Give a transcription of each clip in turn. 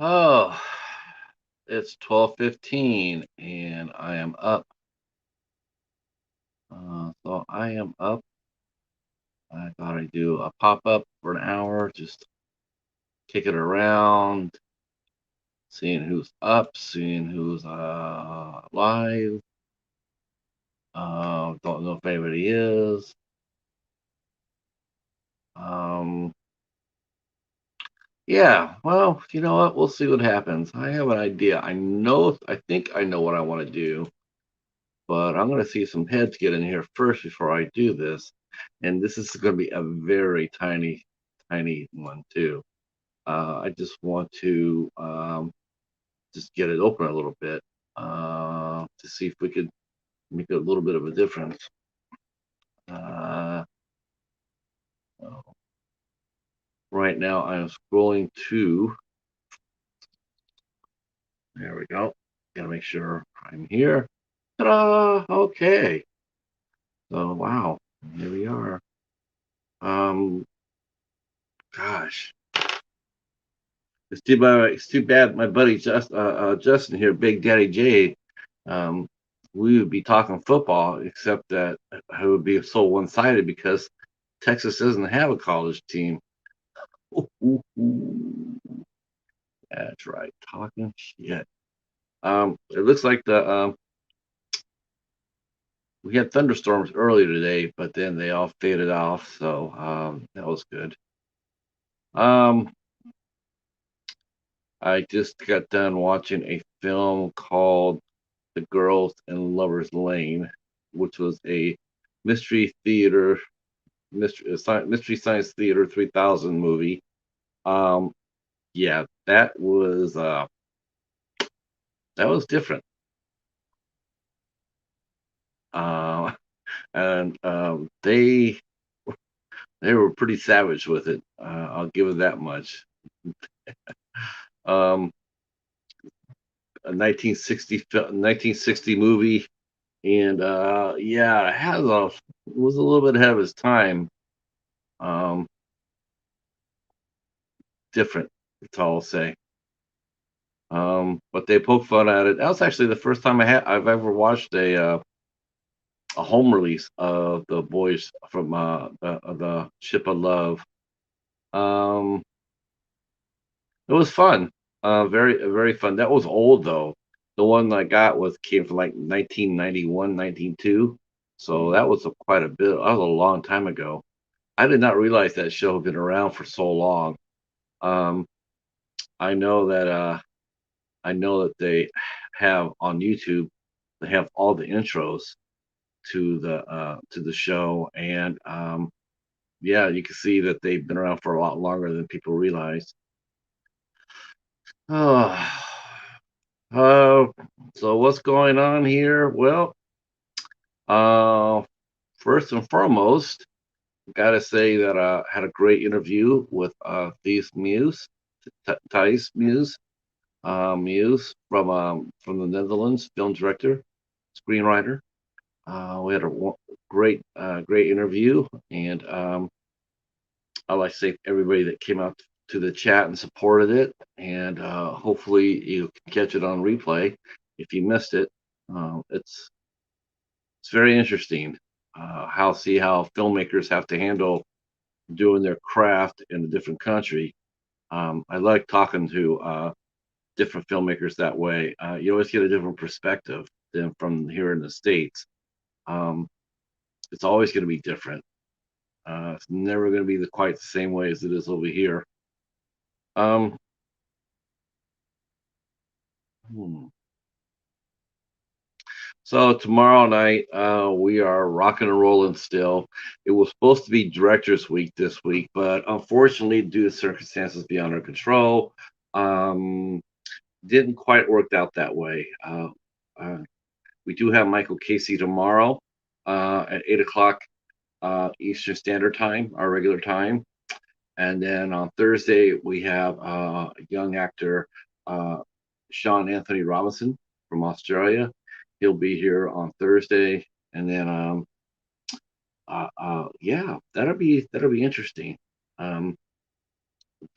Oh, it's 12:15 and I am up. So I am up. I thought I'd do a pop-up for an hour, just kick it around, seeing who's up, seeing who's live. Don't know if anybody is. Um, yeah, well, you know what? We'll see what happens. I have an idea. I think I know what I want to do. But I'm going to see some heads get in here first before I do this. And this is going to be a very tiny, tiny one too. I just want to just get it open a little bit to see if we could make a little bit of a difference. Uh, right now, I'm scrolling to. There we go. Gotta make sure I'm here. Ta-da! Okay. So wow, here we are. Um, gosh. It's too bad my buddy Justin here, Big Daddy J. Um, we would be talking football, except that it would be so one-sided because Texas doesn't have a college team. Ooh, ooh, ooh. That's right, talking shit. It looks like the we had thunderstorms earlier today, but then they all faded off, so that was good. Um, I just got done watching a film called The Girls in Lovers Lane, which was a mystery theater, mystery science theater 3000 movie. Um, yeah, that was different. Uh, and they were pretty savage with it. I'll give it that much. Um, a 1960 movie, and yeah, it was a little bit ahead of its time. Um, different. That's all I'll say. But they poke fun at it. That was actually the first time I've ever watched a home release of the boys from the Ship of Love. Um, it was fun. Very fun. That was old though. The one I got was came from like 1991, 1992. So that was quite a bit. That was a long time ago. I did not realize that show had been around for so long. Um, I know that I know that they have on YouTube. They have all the intros to the show, and yeah, you can see that they've been around for a lot longer than people realize. Oh, uh, so what's going on here? Well, uh, first and foremost, gotta say that I had a great interview with Thais Muse, Thais Muse, from the Netherlands, film director, screenwriter. We had a great interview, and I'd like to thank everybody that came out to the chat and supported it. And hopefully you can catch it on replay if you missed it. It's very interesting how filmmakers have to handle doing their craft in a different country. I like talking to different filmmakers that way. You always get a different perspective than from here in the States. Um, it's always going to be different. It's never going to be quite the same way as it is over here. Um, hmm. So tomorrow night, we are rocking and rolling still. It was supposed to be Directors Week this week, but unfortunately, due to circumstances beyond our control, um, didn't quite work out that way. Uh, we do have Michael Casey tomorrow at 8 o'clock Eastern Standard Time, our regular time. And then on Thursday, we have a young actor, uh, Sean Anthony Robinson from Australia. He'll be here on Thursday. And then, yeah, that'll be interesting. Um,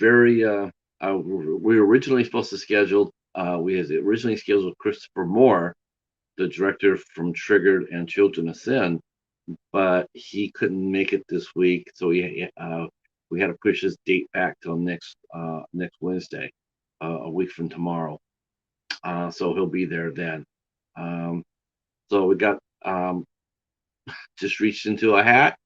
very. we were originally supposed to schedule. We had originally scheduled Christopher Moore, the director from Triggered and Children of Sin, but he couldn't make it this week, so we had to push his date back till next Wednesday, a week from tomorrow. So he'll be there then. Um, so we got just reached into a hat,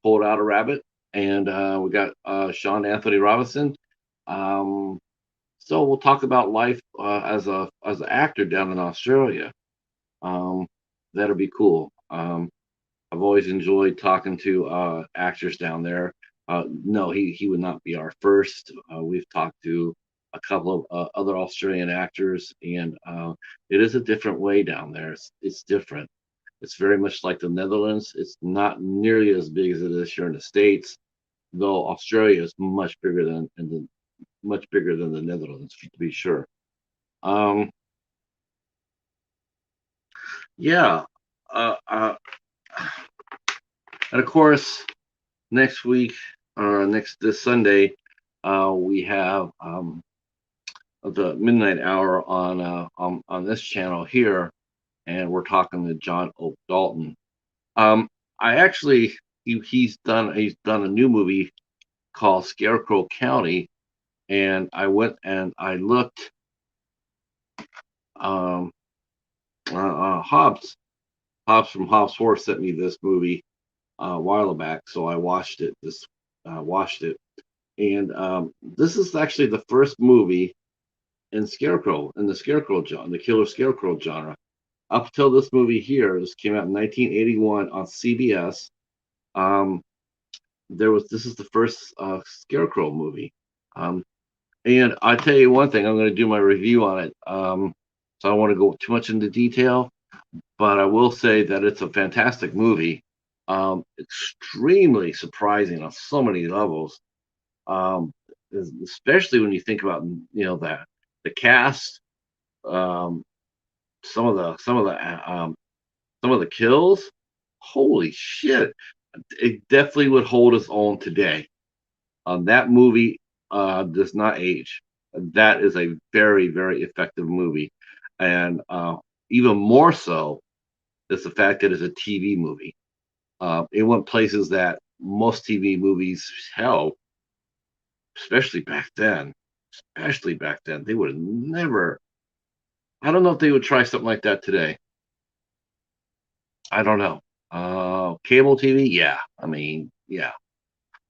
pulled out a rabbit, and we got Sean Anthony Robinson. Um, so we'll talk about life as an actor down in Australia. Um, that'll be cool. I've always enjoyed talking to actors down there. No, he would not be our first. We've talked to a couple of other Australian actors, and it is a different way down there. It's different. It's very much like the Netherlands. It's not nearly as big as it is here in the States, though Australia is much bigger than the Netherlands, to be sure. Um, yeah, uh, and of course, next week or next this Sunday, we have the midnight hour on this channel here, and we're talking to John Oak Dalton. I actually he's done a new movie called Scarecrow County, and I went and I looked. Um, Hobbs from Hobbs Horse sent me this movie a while back, so I watched it. Watched it, and this is actually the first movie in the Scarecrow genre, the Killer Scarecrow genre. Up until this movie here, this came out in 1981 on CBS. Um, this is the first Scarecrow movie. Um, and I tell you one thing, I'm going to do my review on it. So I don't want to go too much into detail, but I will say that it's a fantastic movie. Extremely surprising on so many levels. Um, Especially when you think about that the cast, um, some of the kills. Holy shit! It definitely would hold its own today. That movie does not age. That is a very, very effective movie, and even more so is the fact that it's a TV movie. It went places that most TV movies, hell, especially back then, they would have never. I don't know if they would try something like that today. I don't know. Cable TV, yeah. I mean, yeah.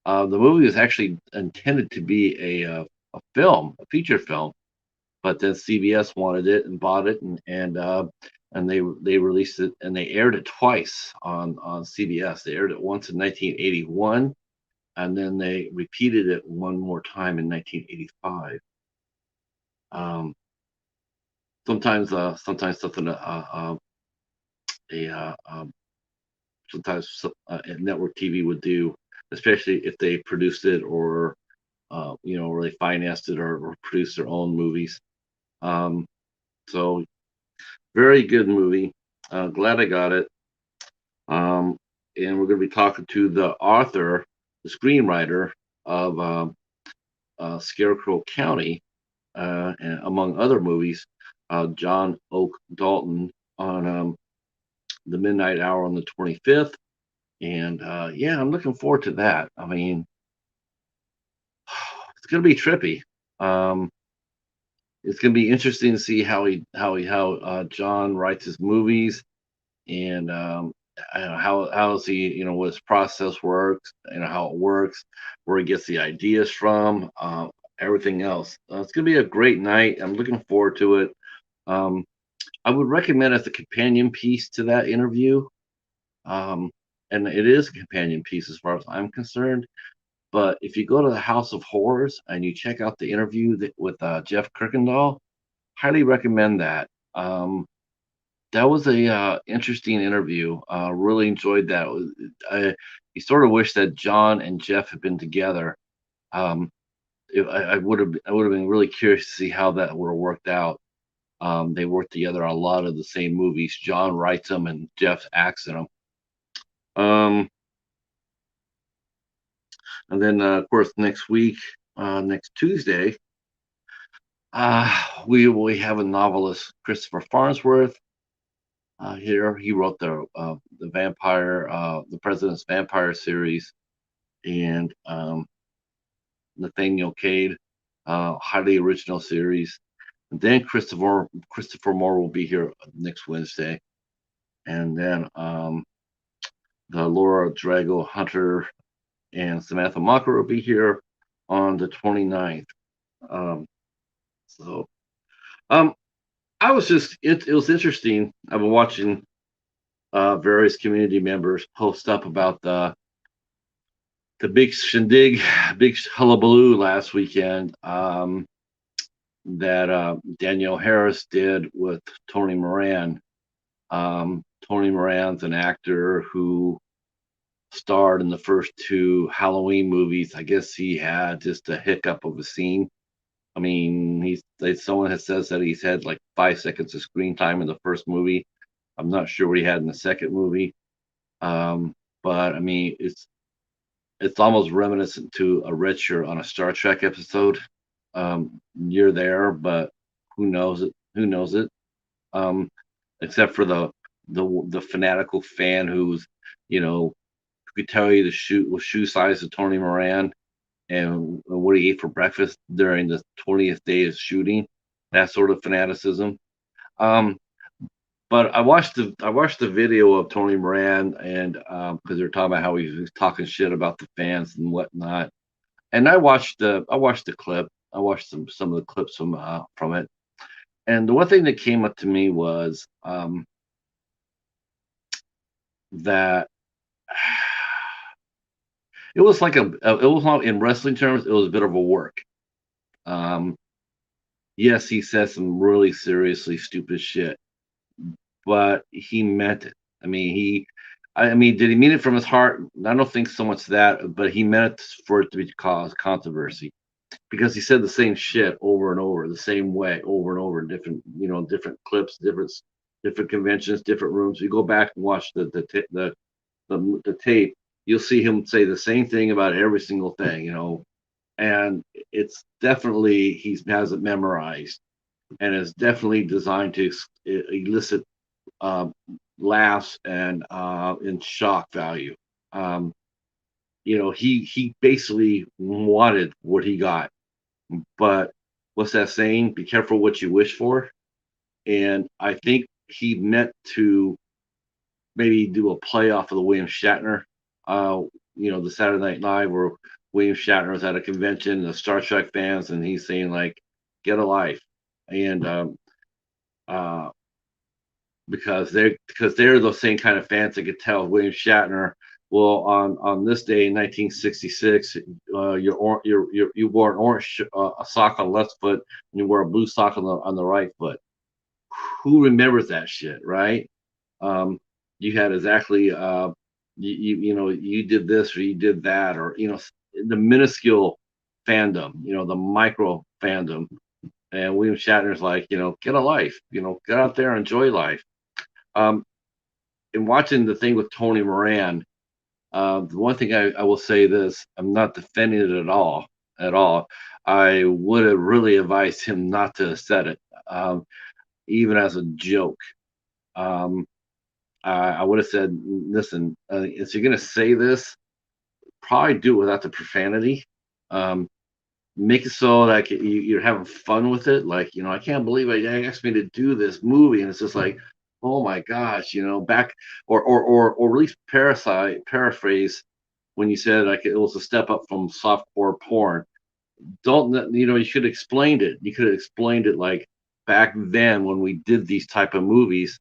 The movie was actually intended to be a film, a feature film, but then CBS wanted it and bought it, and they released it and they aired it twice on CBS. They aired it once in 1981, and then they repeated it one more time in 1985. Um, sometimes something a sometimes network TV would do, especially if they produced it or they financed it or produced their own movies. Um, so very good movie. Glad I got it. Um, and we're going to be talking to the author, the screenwriter of Scarecrow County, and among other movies, John Oak Dalton on the Midnight Hour on the 25th. And yeah, I'm looking forward to that. I mean, it's going to be trippy. Um, it's going to be interesting to see how John writes his movies and how does he what his process works, how it works, where he gets the ideas from, everything else. It's going to be a great night. I'm looking forward to it. Um, I would recommend as a companion piece to that interview. Um, and it is a companion piece as far as I'm concerned. But if you go to the House of Horrors and you check out the interview with Jeff Kirkendall, highly recommend that. That was a interesting interview. Really enjoyed that. You sort of wish that John and Jeff had been together. Um, I would have been really curious to see how that would have worked out. They worked together on a lot of the same movies. John writes them and Jeff acts in them. Um, and then of course next week, next Tuesday. We have a novelist, Christopher Farnsworth. Here he wrote the vampire, the President's Vampire series, and Nathaniel Cade, highly original series. And then Christopher Moore will be here next Wednesday, and then the Laura Drago Hunter and Samantha Mocker will be here on the 29th. Um, so um, I was just it was interesting. I've been watching various community members post up about the big shindig, big hullabaloo last weekend that Danielle Harris did with Tony Moran. Tony Moran's an actor who starred in the first two Halloween movies. I guess he had just a hiccup of a scene. I mean, someone has says that he's had like 5 seconds of screen time in the first movie. I'm not sure what he had in the second movie. But I mean, it's almost reminiscent to a red shirt on a Star Trek episode. You're there, but who knows it? Who knows it? Um, except for the fanatical fan who's, who could tell you the shoe size of Tony Moran and what he ate for breakfast during the 20th day of shooting. That sort of fanaticism. Um, but I watched the video of Tony Moran, and because they're talking about how he was talking shit about the fans and whatnot. And I watched the clip. I watched some of the clips from it. And the one thing that came up to me was that it was like it was not in wrestling terms. It was a bit of a work. Um, yes, he said some really seriously stupid shit, but he meant it. I mean, did he mean it from his heart? I don't think so much that, but he meant it for it to be cause controversy because he said the same shit over and over, the same way over and over, different clips, different conventions, different rooms. You go back and watch the tape, you'll see him say the same thing about every single thing. And it's definitely he has it memorized, and it's definitely designed to elicit uh, laughs and in shock value. Um, he basically wanted what he got, but what's that saying? Be careful what you wish for. And I think he meant to maybe do a play off of the William Shatner, uh, the Saturday Night Live where William Shatner was at a convention, the Star Trek fans, and he's saying like, "Get a life," and uh, because they're the same kind of fans that could tell William Shatner. Well, on this day in 1966, you wore an orange a sock on the left foot, and you wore a blue sock on the right foot. Who remembers that shit, right? Um, you had exactly you did this or you did that, or the minuscule fandom, the micro fandom. And William Shatner's like, get a life, get out there, enjoy life. Um, in watching the thing with Tony Moran, the one thing I will say this: I'm not defending it at all. I would have really advised him not to have said it, even as a joke. Um, I would have said, listen, if you're going to say this, probably do it without the profanity. Um, make it so like you're having fun with it. Like, I can't believe they asked me to do this movie. And it's just like, oh my gosh, back or at least paraphrase when you said like it was a step up from softcore porn. Don't you should have explained it. You could have explained it like back then when we did these type of movies.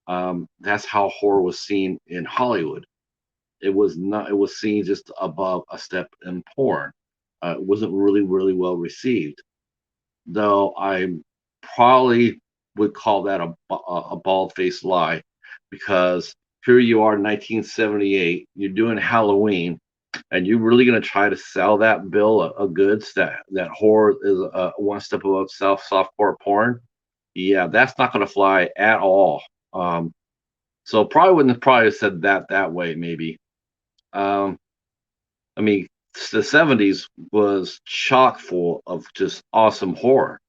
That's how horror was seen in Hollywood. It was not. It was seen just above a step in porn. It wasn't really, really well received. Though I probably would call that a bald faced lie, because here you are, 1978. You're doing Halloween, and you're really going to try to sell that bill of goods that horror is one step above softcore porn. Yeah, that's not going to fly at all. So probably wouldn't have probably said that way, maybe. Um, I mean, the 70s was chock full of just awesome horror.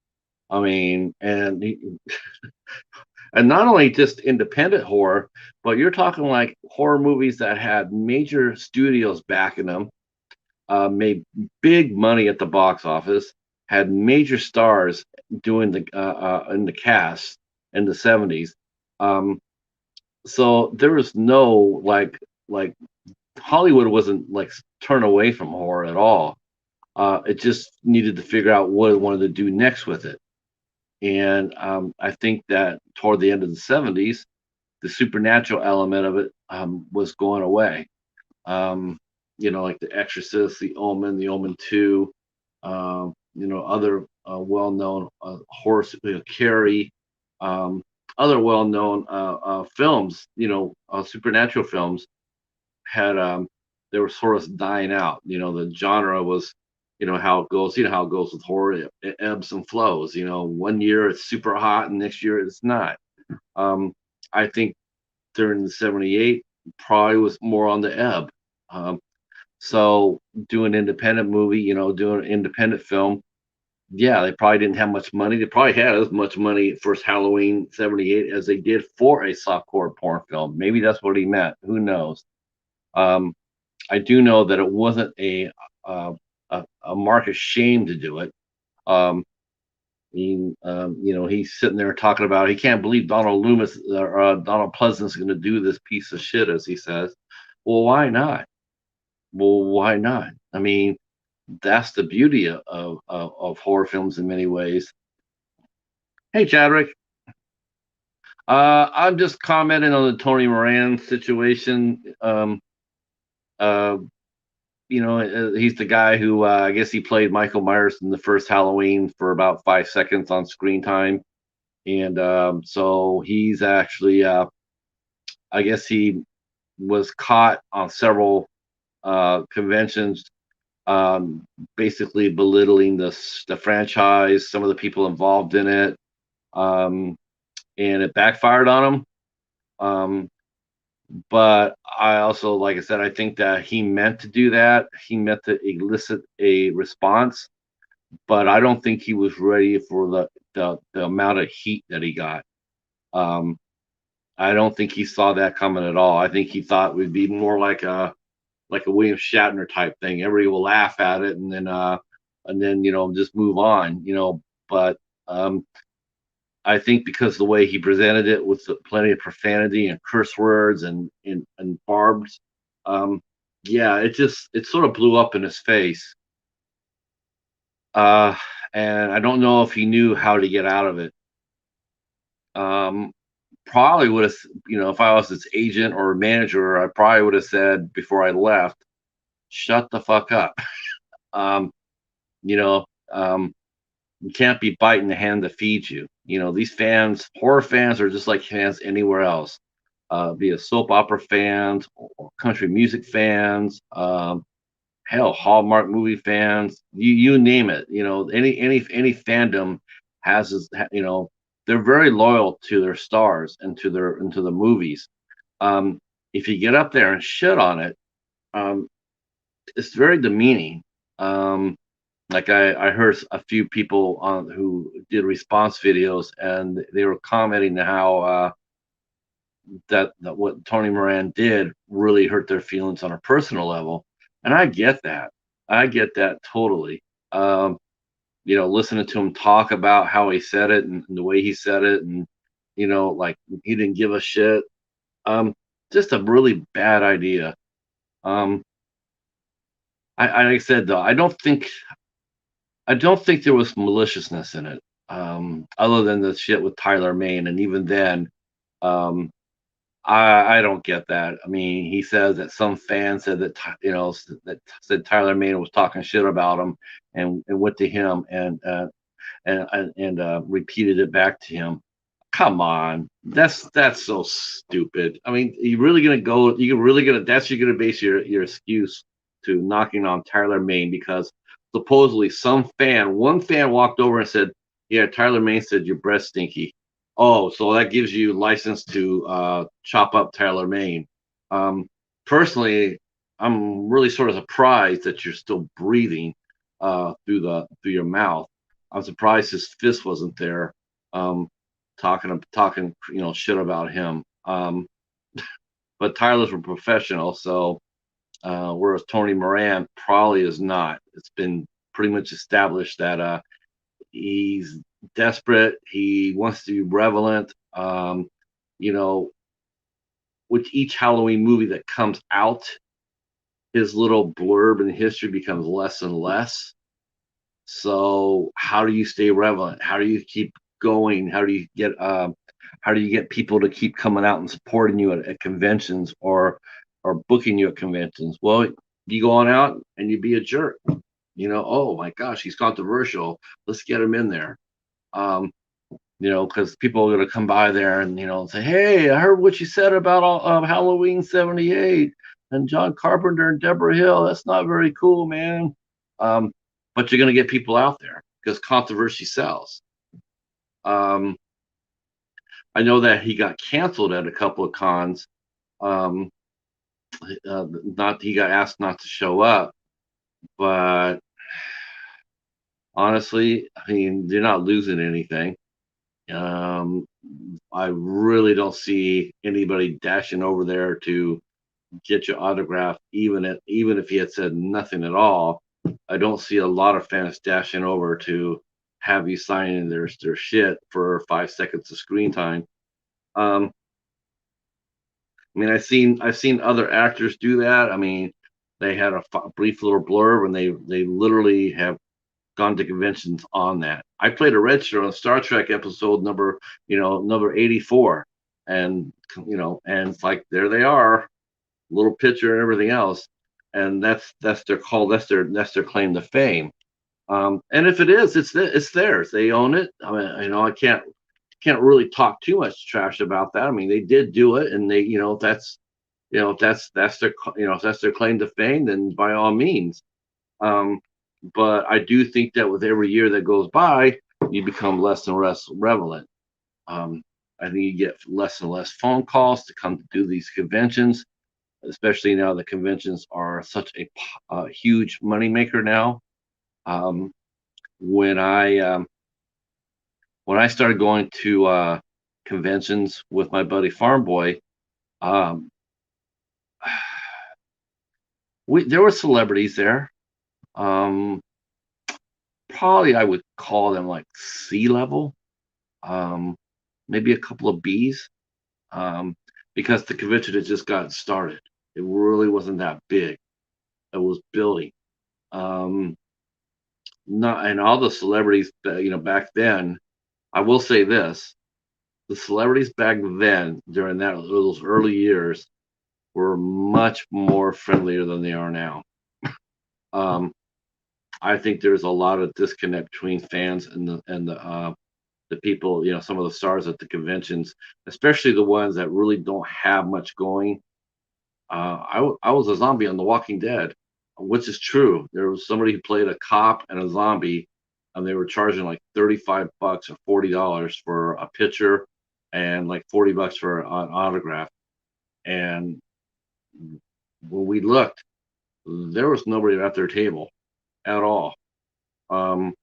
I mean, and not only just independent horror, but you're talking like horror movies that had major studios backing them, made big money at the box office, had major stars doing the in the cast in the 70s. Um, so there was no like Hollywood wasn't like turn away from horror at all. It just needed to figure out what it wanted to do next with it. And I think that toward the end of the 70s, the supernatural element of it was going away. Um, like The Exorcist, The Omen, The Omen 2, other well-known horror, Carrie, um, other well-known films, supernatural films had they were sort of dying out. The genre was, how it goes. How it goes with horror. It ebbs and flows. One year it's super hot, and next year it's not. Um, I think during the '78 probably was more on the ebb. Um, so doing independent movie, doing independent film, yeah, they probably didn't have much money. They probably had as much money first Halloween '78 as they did for a softcore porn film. Maybe that's what he meant. Who knows? Um, I do know that it wasn't uh, a market shame to do it. Um, he's sitting there talking about he can't believe Donald Loomis or Donald Pleasant's going to do this piece of shit, as he says. Well, why not? Well, why not? I mean, that's the beauty of horror films in many ways. Hey, Chadwick. I'm just commenting on the Tony Moran situation. Uh, he's the guy who I guess he played Michael Myers in the first Halloween for about 5 seconds on screen time, and so he's actually, I guess he was caught on several conventions, um, basically belittling the franchise, some of the people involved in it, um, and it backfired on him. Um, but I also, like I said, I think that he meant to do that. He meant to elicit a response, but I don't think he was ready for the amount of heat that he got. Um, I don't think he saw that coming at all. I think he thought it would be more like a William Shatner type thing. Everybody will laugh at it, and then just move on. But um, I think because the way he presented it with plenty of profanity and curse words and barbs, um, yeah, it sort of blew up in his face. Uh, and I don't know if he knew how to get out of it. Um, Probably would have, if I was his agent or manager, I probably would have said before I left, "Shut the fuck up." Um, you know, um, you can't be biting the hand that feeds you. These fans, horror fans, are just like fans anywhere else. Be it soap opera fans or country music fans, hell, Hallmark movie fans, you name it. Any fandom has this, they're very loyal to their stars and to the movies. Um, if you get up there and shit on it, um, it's very demeaning. Um, like I heard a few people on who did response videos, and they were commenting how that what Tony Moran did really hurt their feelings on a personal level, and I get that. I get that totally. Um, Listening to him talk about how he said it and the way he said it, and like he didn't give a shit. Um, just a really bad idea. Um, like I said though, I don't think there was maliciousness in it, other than the shit with Tyler Maine, and even then, um, I don't get that. I mean, he says that some fan said that that said Tyler Maine was talking shit about him, and went to him and repeated it back to him. Come on, that's so stupid. I mean, you really gonna go? You really gonna? That's you're gonna base your excuse to knocking on Tyler Maine because supposedly one fan walked over and said, "Yeah, Tyler Maine said your breath stinky." Oh, so that gives you license to chop up Tyler Maine. Um, Personally, I'm really sort of surprised that you're still breathing through your mouth. I'm surprised his fist wasn't there, um, talking shit about him. But Tyler's a professional, so whereas Tony Moran probably is not. It's been pretty much established that he's desperate. He wants to be relevant. You know, with each Halloween movie that comes out, his little blurb in history becomes less and less. So how do you stay relevant? How do you keep going? How do you get people to keep coming out and supporting you at conventions or booking you at conventions? Well, you go on out and you be a jerk. Oh my gosh, he's controversial. Let's get him in there. Um, because people are going to come by there and say, "Hey, I heard what you said about Halloween '78 and John Carpenter and Deborah Hill. That's not very cool, man." Um, but you're going to get people out there because controversy sells. Um, I know that he got canceled at a couple of cons. Um, not he got asked not to show up, but honestly, I mean, they're not losing anything. Um, I really don't see anybody dashing over there to get your autograph, even if he had said nothing at all. I don't see a lot of fans dashing over to have you signing their shit for 5 seconds of screen time. Um, I mean, I've seen other actors do that. I mean, they had a brief little blurb, and they literally have gone to conventions on that. I played a red shirt on Star Trek episode number 84, and and it's like there they are, little picture and everything else, and that's their call, that's their claim to fame. And if it is, it's theirs. They own it. I mean, I can't really talk too much trash about that. I mean, they did do it, and they, if that's their, if that's their claim to fame, then by all means. Um, but I do think that with every year that goes by, you become less and less relevant. Um, I think you get less and less phone calls to come to do these conventions, especially now the conventions are such a huge moneymaker now. Um, when I when I started going to conventions with my buddy Farm Boy, um, there were celebrities there. Um, Probably I would call them like C level, um, maybe a couple of Bs, um, because the convention had just gotten started. It really wasn't that big. It was building. Um, Not and all the celebrities, back then. I will say this: the celebrities back then, during those early years, were much more friendlier than they are now. Um, I think there's a lot of disconnect between fans and the people, some of the stars at the conventions, especially the ones that really don't have much going. I was a zombie on The Walking Dead, which is true. There was somebody who played a cop and a zombie, and they were charging like $35 or $40 for a picture, and like $40 for an autograph. And when we looked, there was nobody at their table at all. Um,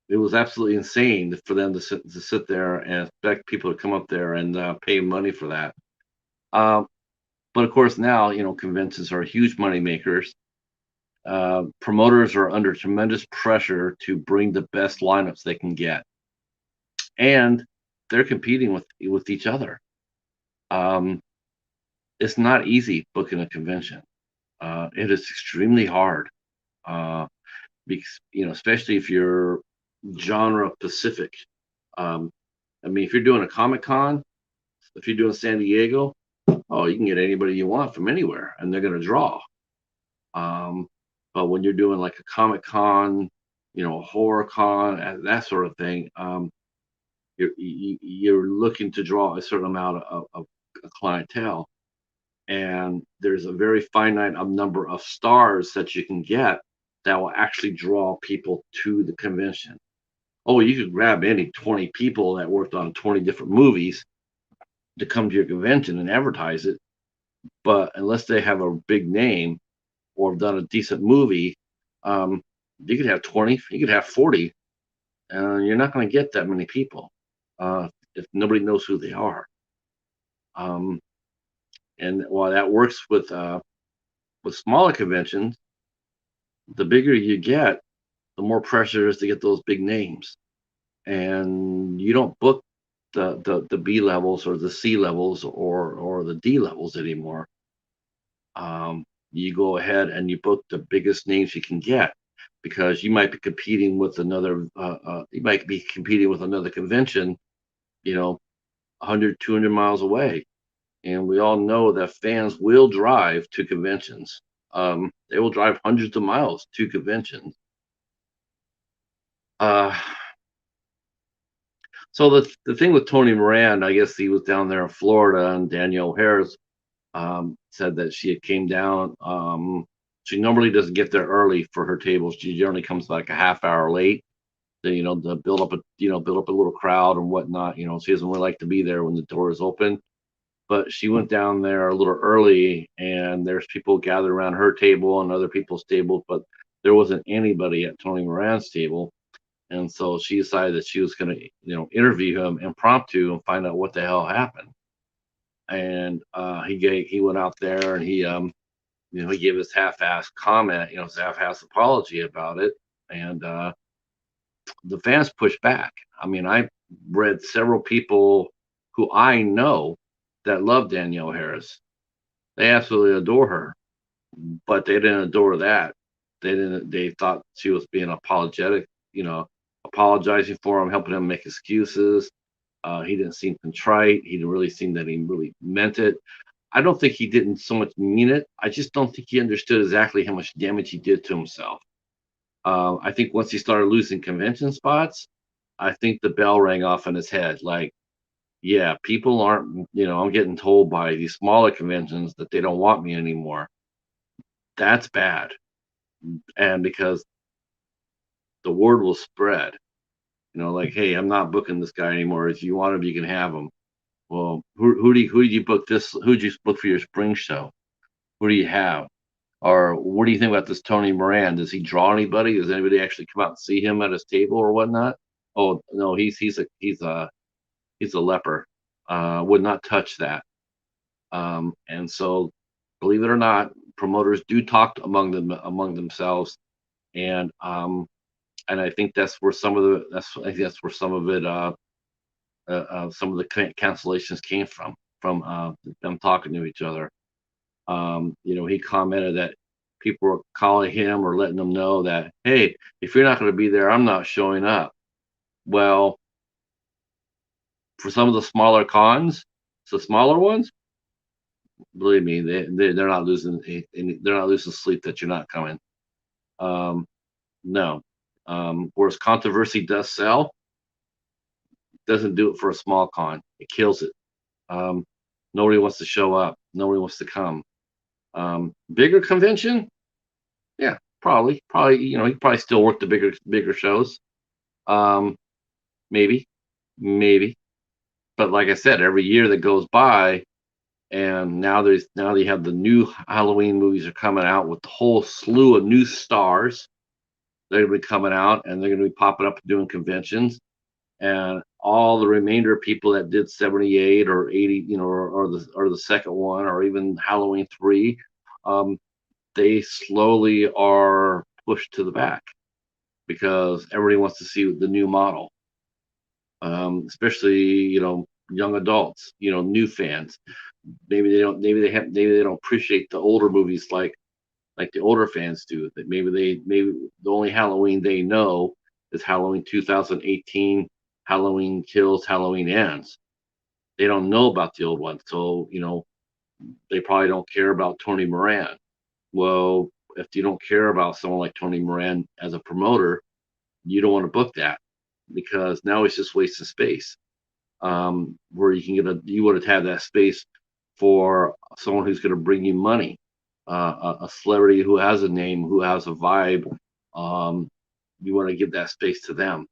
it was absolutely insane for them to sit there and expect people to come up there and pay money for that. Um, but of course, now conventions are huge money makers. Promoters are under tremendous pressure to bring the best lineups they can get, and they're competing with each other. Um, it's not easy booking a convention. It is extremely hard, uh, because especially if you're genre specific. Um, I mean, if you're doing a Comic Con, if you're doing San Diego, oh, you can get anybody you want from anywhere, and they're going to draw. Um, but when you're doing like a Comic Con, a horror con, and that sort of thing, you're looking to draw a certain amount of clientele, and there's a very finite number of stars that you can get that will actually draw people to the convention. Oh, you could grab any 20 people that worked on 20 different movies to come to your convention and advertise it, but unless they have a big name or have done a decent movie, um, you could have 20, you could have 40, You're not going to get that many people if nobody knows who they are. Um, and while that works with smaller conventions, the bigger you get, the more pressure is to get those big names. And you don't book the B levels or the C levels or the D levels anymore. You go ahead and you book the biggest names you can get because you might be competing with another convention, you know, 100, 200 miles away. And we all know that fans will drive to conventions. They will drive hundreds of miles to conventions. Uh, so the thing with Tony Moran, I guess he was down there in Florida, and Danielle Harris said that she had came down. She normally doesn't get there early for her tables. She generally comes like a half hour late. To build up a little crowd and whatnot. She doesn't really like to be there when the door is open. But she went down there a little early, and there's people gathered around her table and other people's tables, but there wasn't anybody at Tony Moran's table. And so she decided that she was going to, interview him impromptu and find out what the hell happened. And he went out there and he gave his half-ass comment, his half-ass apology about it, and the fans pushed back. I mean, I read several people who I know that love Danielle Harris. They absolutely adore her, but they didn't adore that. They didn't. They thought she was being apologetic, apologizing for him, helping him make excuses. He didn't seem contrite. He didn't really seem that he really meant it. I don't think he didn't so much mean it. I just don't think he understood exactly how much damage he did to himself. I think once he started losing convention spots, I think the bell rang off in his head. Like, yeah, people aren't, I'm getting told by these smaller conventions that they don't want me anymore. That's bad. And because the word will spread, like, hey, I'm not booking this guy anymore. If you want him, you can have him. Well, who do you book this? Who did you book for your spring show? Who do you have? Or what do you think about this Tony Moran? Does he draw anybody? Does anybody actually come out and see him at his table or whatnot? Oh no, he's a leper. Would not touch that. And so, believe it or not, promoters do talk among themselves, and I think I think that's where some of it some of the cancellations came from them talking to each other. He commented that people were calling him or letting him know that, hey, if you're not going to be there, I'm not showing up. Well, for some of the smaller cons, the smaller ones, believe me, they're not losing they're not losing sleep that you're not coming. No. Whereas controversy does sell, doesn't do it for a small con. It kills it. Um, Nobody wants to show up. Nobody wants to come. Bigger convention, yeah, probably, he probably still work the bigger shows. Um, maybe, maybe. But like I said, every year that goes by, and now they have the new Halloween movies are coming out with the whole slew of new stars. They're gonna be coming out and they're gonna be popping up and doing conventions. And all the remainder of people that did 78 or 80, or the second one, or even Halloween 3, um, they slowly are pushed to the back because everybody wants to see the new model, especially young adults, new fans. Maybe they don't appreciate the older movies like the older fans do. That maybe the only Halloween they know is Halloween 2018, Halloween Kills, Halloween Ends. They don't know about the old one, so they probably don't care about Tony Moran. Well, if you don't care about someone like Tony Moran as a promoter, you don't want to book that because now it's just wasting space. Where you would have that space for someone who's going to bring you money, a celebrity who has a name, who has a vibe. You want to give that space to them.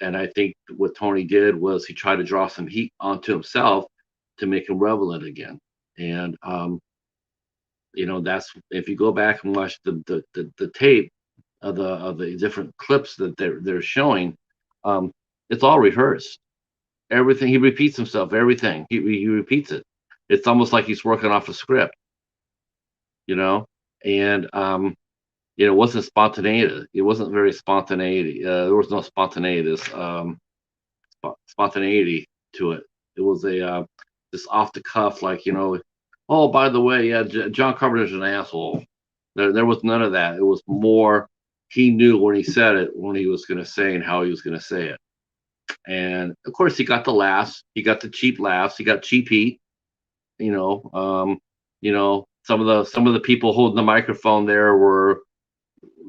And I think what Tony did was he tried to draw some heat onto himself to make him relevant again. And that's if you go back and watch the tape, of the different clips that they're showing, um, it's all rehearsed. Everything he repeats himself. Everything he repeats it. It's almost like he's working off a script, you know. And it wasn't spontaneity. It wasn't very spontaneity. There was no spontaneity to it. It was a just off the cuff, like, oh, by the way, yeah, John Carpenter's an asshole. There was none of that. It was more he knew when he said it, when he was going to say, and how he was going to say it. And of course, he got the laughs. He got the cheap laughs. He got cheap heat. You know, some of the people holding the microphone there were,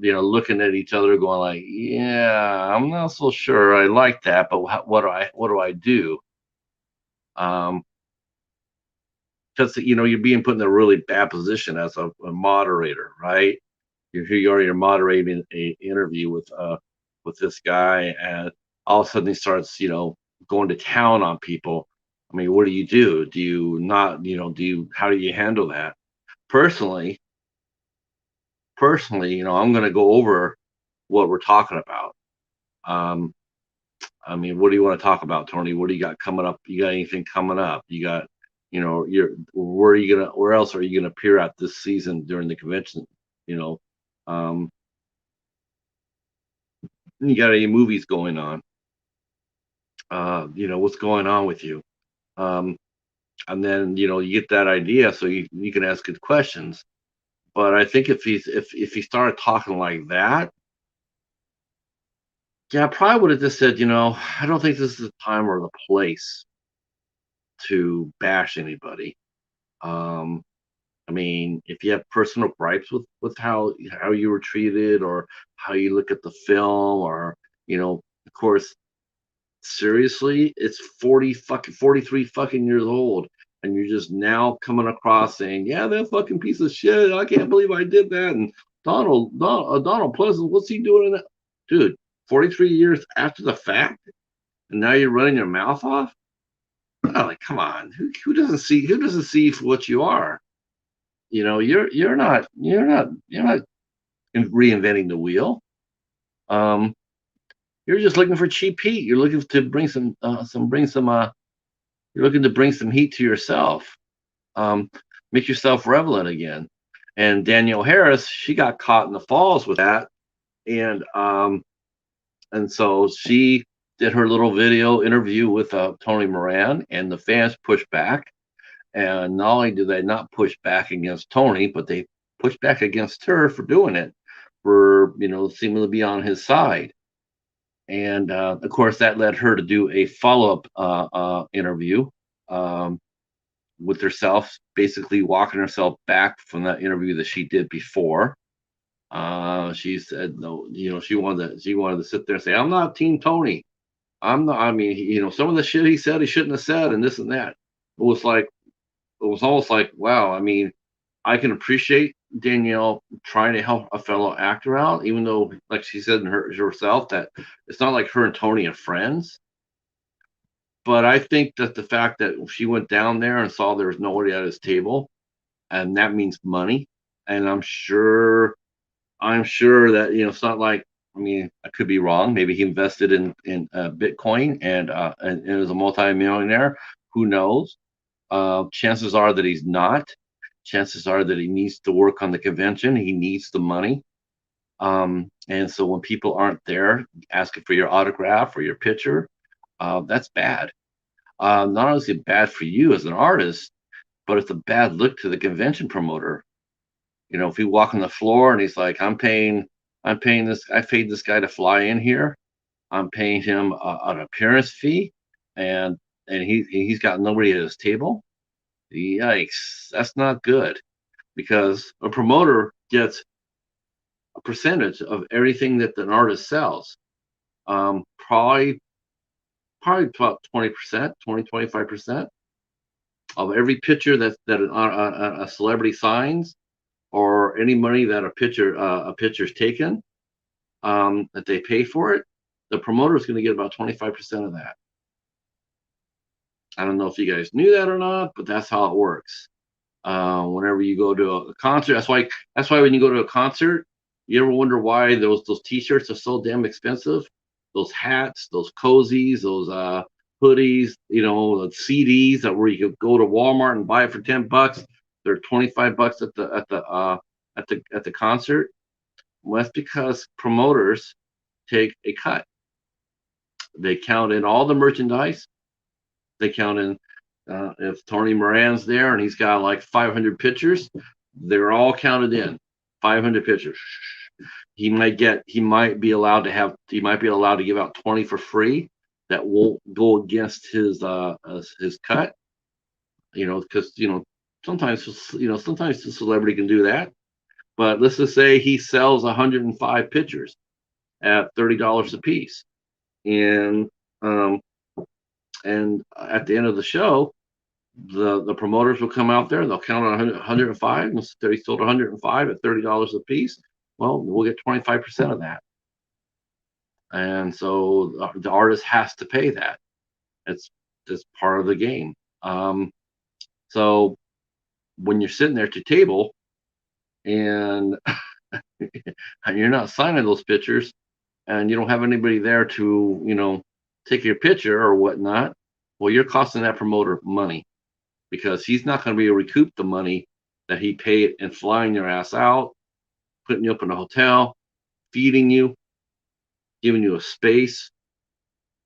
looking at each other, going like, "Yeah, I'm not so sure. I like that, but what do I do?" Um, because you're being put in a really bad position as a moderator, right? You're moderating a interview with this guy, and all of a sudden he starts, going to town on people. I mean, what do you do? Do you not, how do you handle that? Personally, I'm going to go over what we're talking about. Um, I mean, what do you want to talk about, Tony? What do you got coming up? You got anything coming up? You got, where else are you gonna appear at this season during the convention? You know, um, you got any movies going on? What's going on with you? Um, and then, you get that idea, so you can ask good questions. But I think if he started talking like that, yeah, I probably would have just said, I don't think this is the time or the place to bash anybody. Um, I mean, if you have personal gripes with how you were treated, or how you look at the film, or, of course, seriously, it's 43 fucking years old, and you're just now coming across saying, "Yeah, that fucking piece of shit. I can't believe I did that." And Donald Pleasant, what's he doing in that? Dude, 43 years after the fact, and now you're running your mouth off? Oh, like, come on. Who doesn't see for what you are? You're not reinventing the wheel. Um, you're just looking for cheap heat. You're looking to bring you're looking to bring some heat to yourself. Um, make yourself relevant again. And Danielle Harris, she got caught in the falls with that, and so she did her little video interview with Tony Moran, and the fans pushed back. And not only did they not push back against Tony, but they pushed back against her for doing it, for seeming to be on his side. And of course, that led her to do a follow-up interview, um, with herself, basically walking herself back from that interview that she did before. She said no, she wanted to sit there and say, "I'm not Team Tony. I'm not." I mean, some of the shit he said he shouldn't have said, and this and that. It was almost like, wow. I mean, I can appreciate Danielle trying to help a fellow actor out, even though, like she said in herself, that it's not like her and Tony are friends. But I think that the fact that she went down there and saw there was nobody at his table, and that means money. And I'm sure that, it's not like, I mean, I could be wrong. Maybe he invested in Bitcoin, and is a multimillionaire. Who knows? Chances are that he's not. Chances are that he needs to work on the convention. He needs the money. And so when people aren't there asking for your autograph or your picture, that's bad. Not only is it bad for you as an artist, but it's a bad look to the convention promoter. If you walk on the floor and he's like, I paid this guy to fly in here. I'm paying him an appearance fee, and he's got nobody at his table. Yikes, that's not good, because a promoter gets a percentage of everything that an artist sells. Probably about 20%, 25% of every picture that a celebrity signs, or any money that a picture's taken, that they pay for it. The promoter is going to get about 25% of that. I don't know if you guys knew that or not, but that's how it works. Whenever you go to a concert, that's why when you go to a concert, You ever wonder why those T-shirts are so damn expensive? Those hats, those cozies, those hoodies, the CDs that where you could go to Walmart and buy it for $10. They're $25 at the concert. Well, that's because promoters take a cut. They count in all the merchandise. They count in if Tony Moran's there and he's got like 500 pictures, they're all counted in. 500 pictures. He might be allowed to give out 20 for free. That won't go against his cut. Because sometimes the celebrity can do that. But let's just say he sells 105 pictures at $30 a piece, and um, and at the end of the show, the promoters will come out there. They'll count on 105. And he sold 105 at $30 a piece. Well, we'll get 25% of that, and so the artist has to pay that. It's part of the game. So when you're sitting there at your table and you're not signing those pictures, and you don't have anybody there to take your picture or whatnot, well, you're costing that promoter money, because he's not going to be able to recoup the money that he paid in flying your ass out, putting you up in a hotel, feeding you, giving you a space.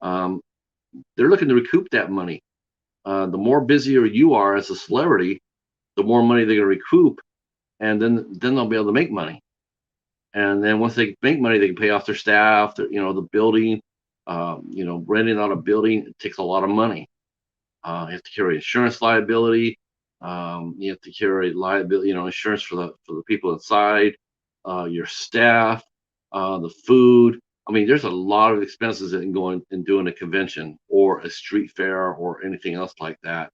Um, they're looking to recoup that money. The more busier you are as a celebrity, the more money they're going to recoup, and then they'll be able to make money. And then once they make money, they can pay off their staff, the building, renting out a building. It takes a lot of money. You have to carry insurance liability. You have to carry liability, insurance for the people inside, your staff, the food. I mean, there's a lot of expenses in going and doing a convention or a street fair or anything else like that.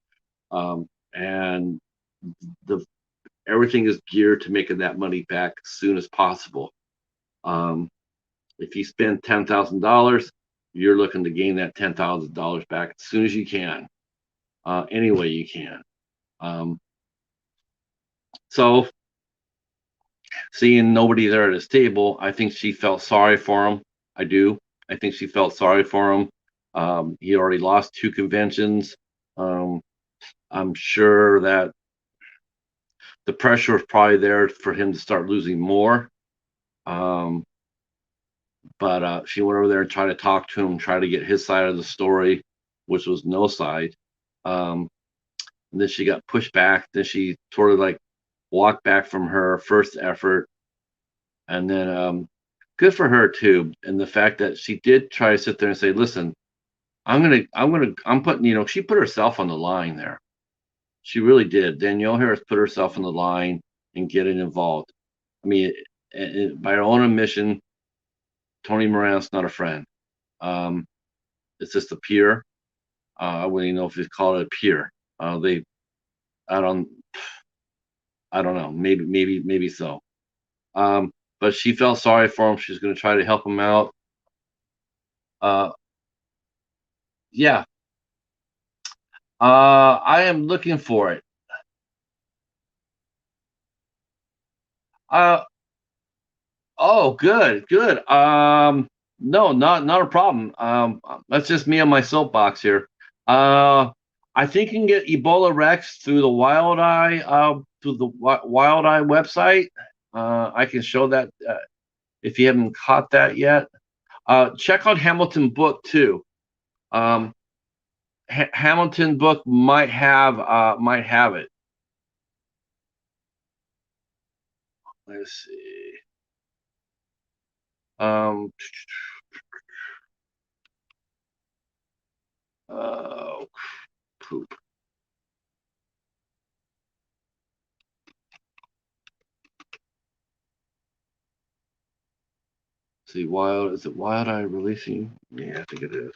And the everything is geared to making that money back as soon as possible. If you spend $10,000, you're looking to gain that $10,000 back as soon as you can, any way you can. So seeing nobody there at his table, I think she felt sorry for him. I do. I think she felt sorry for him. He already lost 2 conventions. I'm sure that the pressure was probably there for him to start losing more. But she went over there and tried to talk to him, try to get his side of the story, which was no side. And then she got pushed back. Then she sort of like walked back from her first effort. And then good for her too. And the fact that she did try to sit there and say, listen, I'm putting, she put herself on the line there. She really did. Danielle Harris put herself on the line and getting involved. I mean, by her own admission, Tony Moran's not a friend. It's just a peer. I wouldn't even know if you call it a peer. I don't know. Maybe so. But she felt sorry for him. She's going to try to help him out. Yeah. I am looking for it. Oh, good. No, not a problem. That's just me on my soapbox here. I think you can get Ebola Rex through the Wild Eye, through the Wild Eye website. I can show that if you haven't caught that yet. Check out Hamilton Book too. Hamilton Book might have it. Let's see. Oh, poop. See, is it Wild Eye releasing? Yeah, I think it is.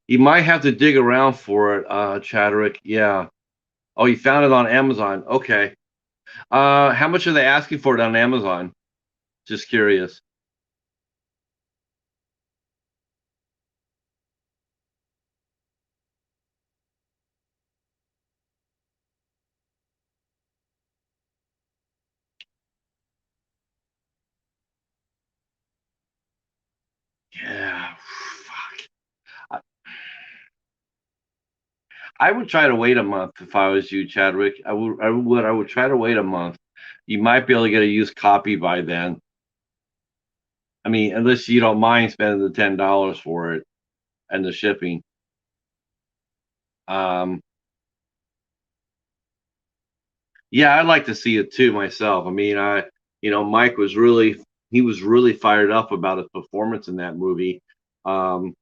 You might have to dig around for it, Chadwick. Yeah. Oh, you found it on Amazon. Okay. How much are they asking for it on Amazon? Just curious. I would try to wait a month if I was you, Chadwick. I would try to wait a month. You might be able to get a used copy by then. I mean, unless you don't mind spending the $10 for it and the shipping. Um, yeah, I'd like to see it too myself. I mean, Mike he was really fired up about his performance in that movie. Um,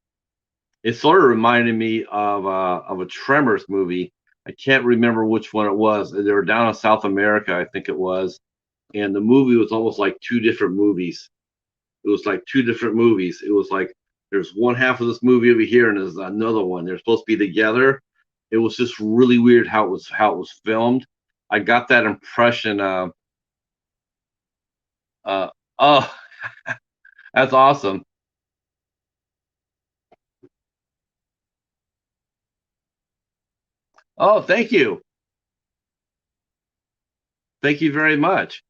it sort of reminded me of a Tremors movie. I can't remember which one it was. They were down in South America, I think it was, and the movie was almost like two different movies. It was like two different movies. It was like there's one half of this movie over here, and there's another one. They're supposed to be together. It was just really weird how it was filmed. I got that impression. Uh, oh, that's awesome. Oh, thank you very much.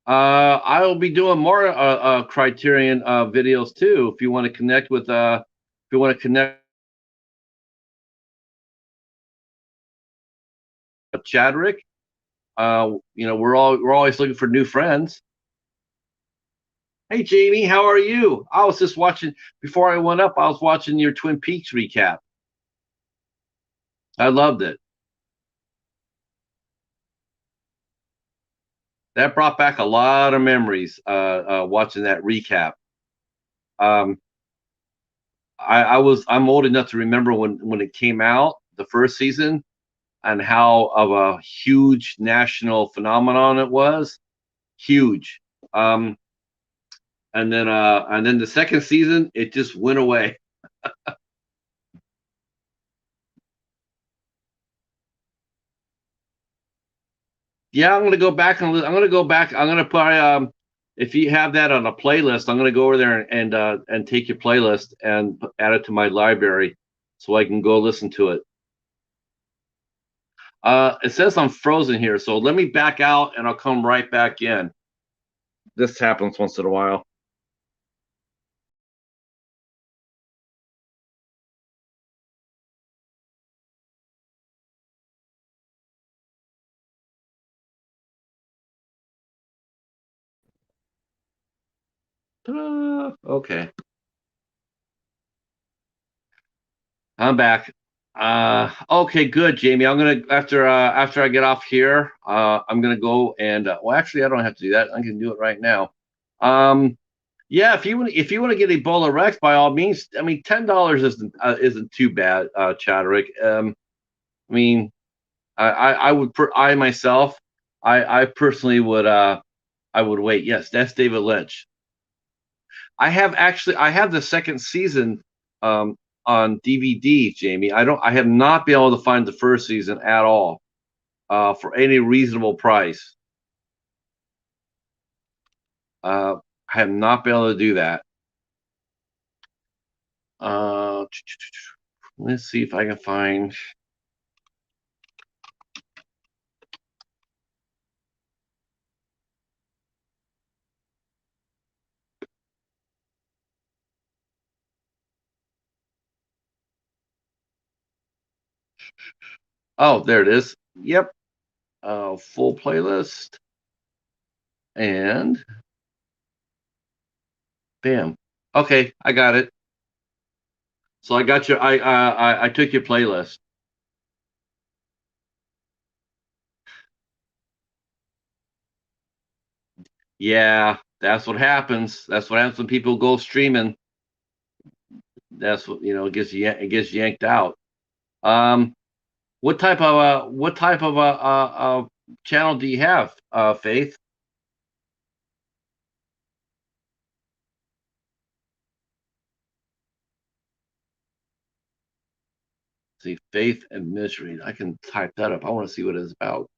I'll be doing more Criterion videos too. If you want to connect if you want to connect with Chadrick, we're always looking for new friends. Hey Jamie, how are you? I was just watching before I went up. I was watching your Twin Peaks recap. I loved it. That brought back a lot of memories. Watching that recap. Um, I'm old enough to remember when it came out, the first season, and how of a huge national phenomenon it was. Huge. Um, and then the second season, it just went away. Yeah, I'm gonna go back and I'm gonna go back. I'm gonna put if you have that on a playlist, I'm gonna go over there and take your playlist and add it to my library so I can go listen to it. It says I'm frozen here, so let me back out and I'll come right back in. This happens once in a while. Ta-da! Okay, I'm back. Okay, good, Jamie. I'm gonna after I get off here, I'm gonna go and well, actually, I don't have to do that. I can do it right now. Um, yeah, if you want to get Ebola Rex, by all means. I mean, $10 isn't too bad, Chadwick. I mean, I would I myself, I personally would I would wait. Yes, that's David Lynch. I have the second season um on DVD, Jamie. I have not been able to find the first season at all for any reasonable price. Uh, I have not been able to do that. Uh, let's see if I can find. Oh, there it is. Yep. Full playlist and bam. Okay, I got it. So I got your. I took your playlist. Yeah, that's what happens. That's what happens when people go streaming. That's what it gets yanked out. Um, what type of channel do you have, Faith? See, Faith and Misery. I can type that up. I want to see what it's about.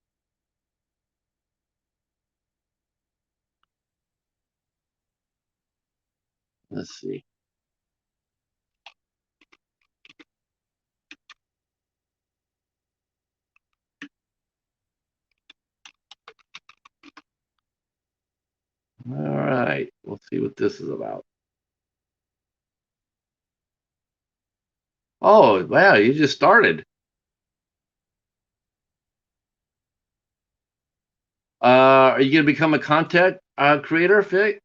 Let's see. All right, we'll see what this is about. Oh, wow, you just started. Are you gonna become a content creator, Vic?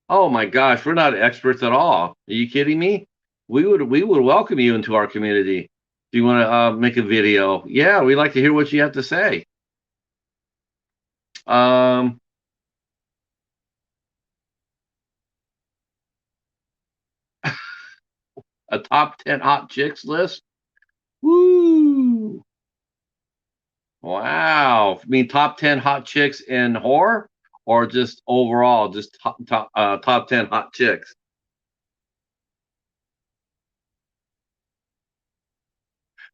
Oh my gosh, we're not experts at all. Are you kidding me? We would welcome you into our community. Do you want to make a video? Yeah, we'd like to hear what you have to say. Um, a top 10 hot chicks list. Woo! Wow. I mean, top 10 hot chicks in horror, or just overall, just top 10 hot chicks.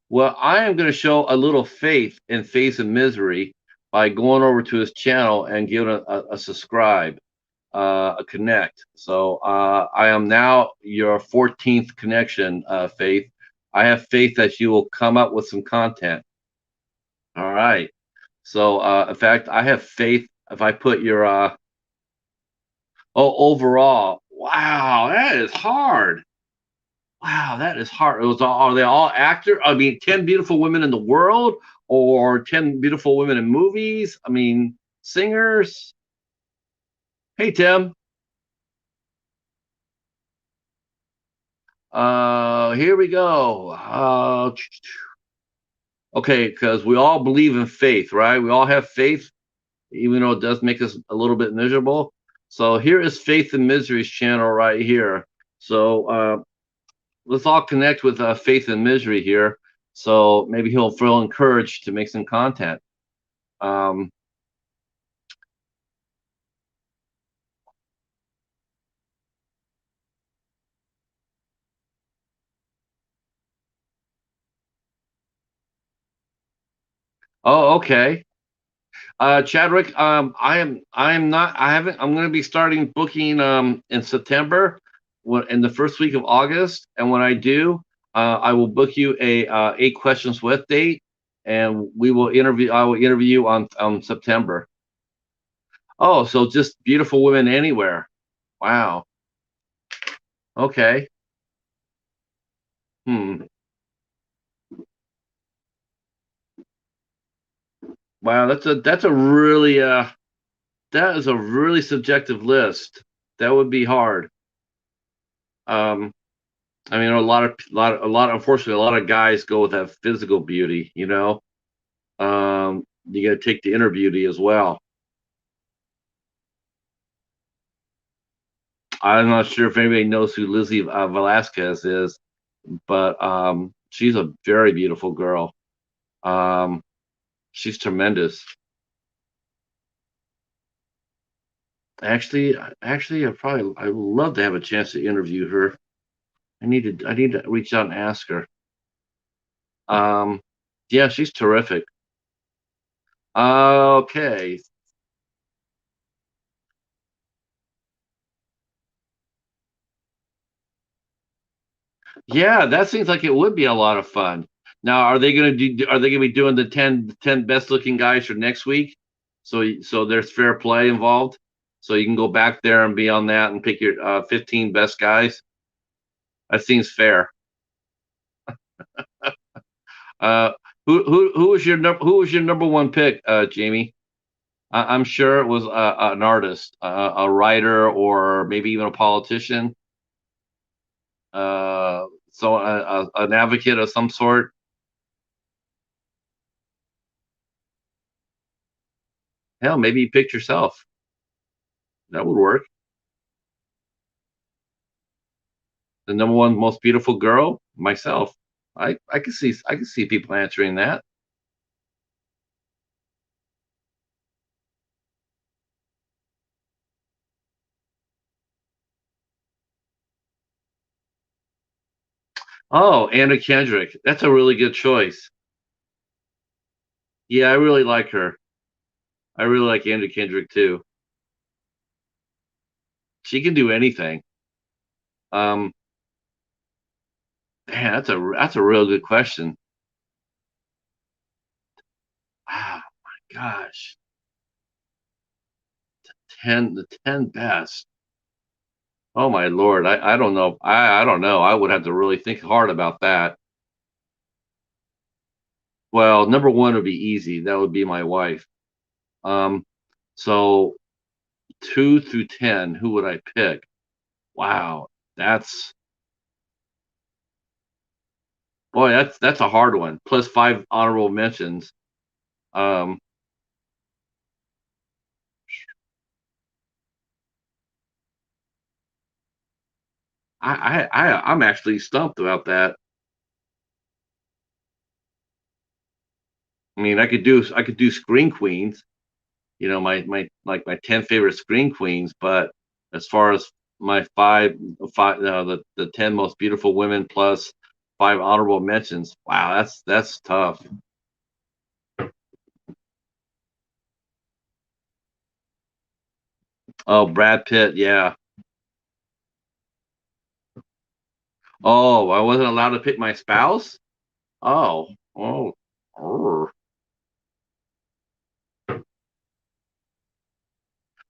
Well, I am going to show a little faith in Face and Misery by going over to his channel and giving a subscribe, a connect. So I am now your 14th connection, Faith. I have faith that you will come up with some content. All right. So in fact, I have faith if I put your overall. Wow, that is hard. Wow, that is hard. It was all, are they all actor? I mean, 10 beautiful women in the world or 10 beautiful women in movies? I mean, singers. Hey, Tim. Here we go. Okay, because we all believe in faith, right? We all have faith, even though it does make us a little bit miserable. So here is Faith and Misery's channel right here. So let's all connect with Faith and Misery here. So maybe he'll feel encouraged to make some content. Um, oh, okay. Chadwick, I'm going to be starting booking in September, in the first week of August, and when I do, I will book you a 8 questions with date, and I will interview you on September. Oh, so just beautiful women anywhere. Wow. Okay. Hmm. Wow, that is a really subjective list. That would be hard. Um, I mean, unfortunately, a lot of guys go with that physical beauty, you know. You got to take the inner beauty as well. I'm not sure if anybody knows who Lizzie Velasquez is, but she's a very beautiful girl. Um, she's tremendous. I would love to have a chance to interview her. I need to reach out and ask her. Um, yeah, she's terrific. Okay. Yeah, that seems like it would be a lot of fun. Now, are they gonna be doing the 10 best looking guys for next week? So there's fair play involved. So you can go back there and be on that and pick your 15 best guys. That seems fair. Uh, who was your number one pick, Jamie? I'm sure it was an artist, a writer, or maybe even a politician. So an advocate of some sort. Hell, maybe you picked yourself. That would work. The number one most beautiful girl, myself. I can see people answering that. Oh, Anna Kendrick. That's a really good choice. Yeah, I really like her. I really like Anna Kendrick too. She can do anything. Um, Man, that's a real good question. Ah, my gosh, the 10 best. Oh my lord, I don't know. I don't know. I would have to really think hard about that. Well, number one would be easy. That would be my wife. Um, so 2 through 10, who would I pick? Wow, that's boy, that's a hard one. Plus 5 honorable mentions. Um, I'm actually stumped about that. I mean, I could do Screen Queens, you know, my 10 favorite Screen Queens, but as far as my 5 the 10 most beautiful women plus 5 honorable mentions. Wow, that's tough. Oh, Brad Pitt, yeah. Oh, I wasn't allowed to pick my spouse? Oh, oh. Urgh.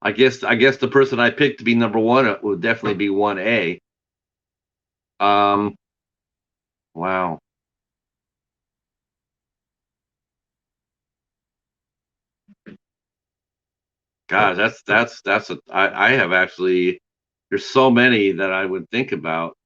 I guess the person I picked to be number one would definitely be 1A. Um, wow. God, that's a I have actually there's so many that I would think about.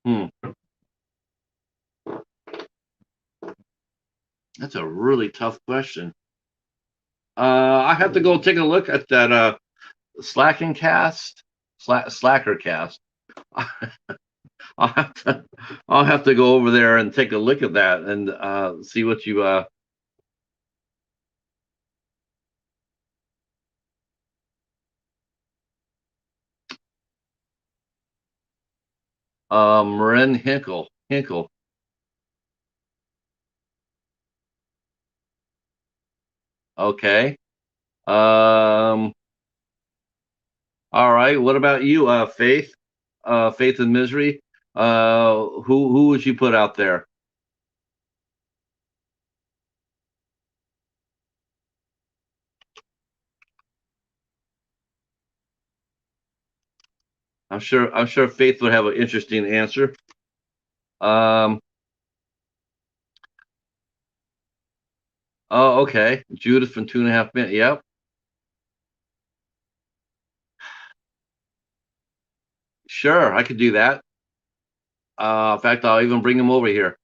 Hmm, that's a really tough question. I have to go take a look at that slacking cast, slacker cast. I'll have to I'll have to go over there and take a look at that and see what you Marin Hinkle. Okay. Um, all right. What about you, Faith? Faith and Misery. Who would you put out there? I'm sure Faith would have an interesting answer. Um, oh, okay. Judith from 2.5 minutes. Yep. Sure, I could do that. In fact, I'll even bring him over here.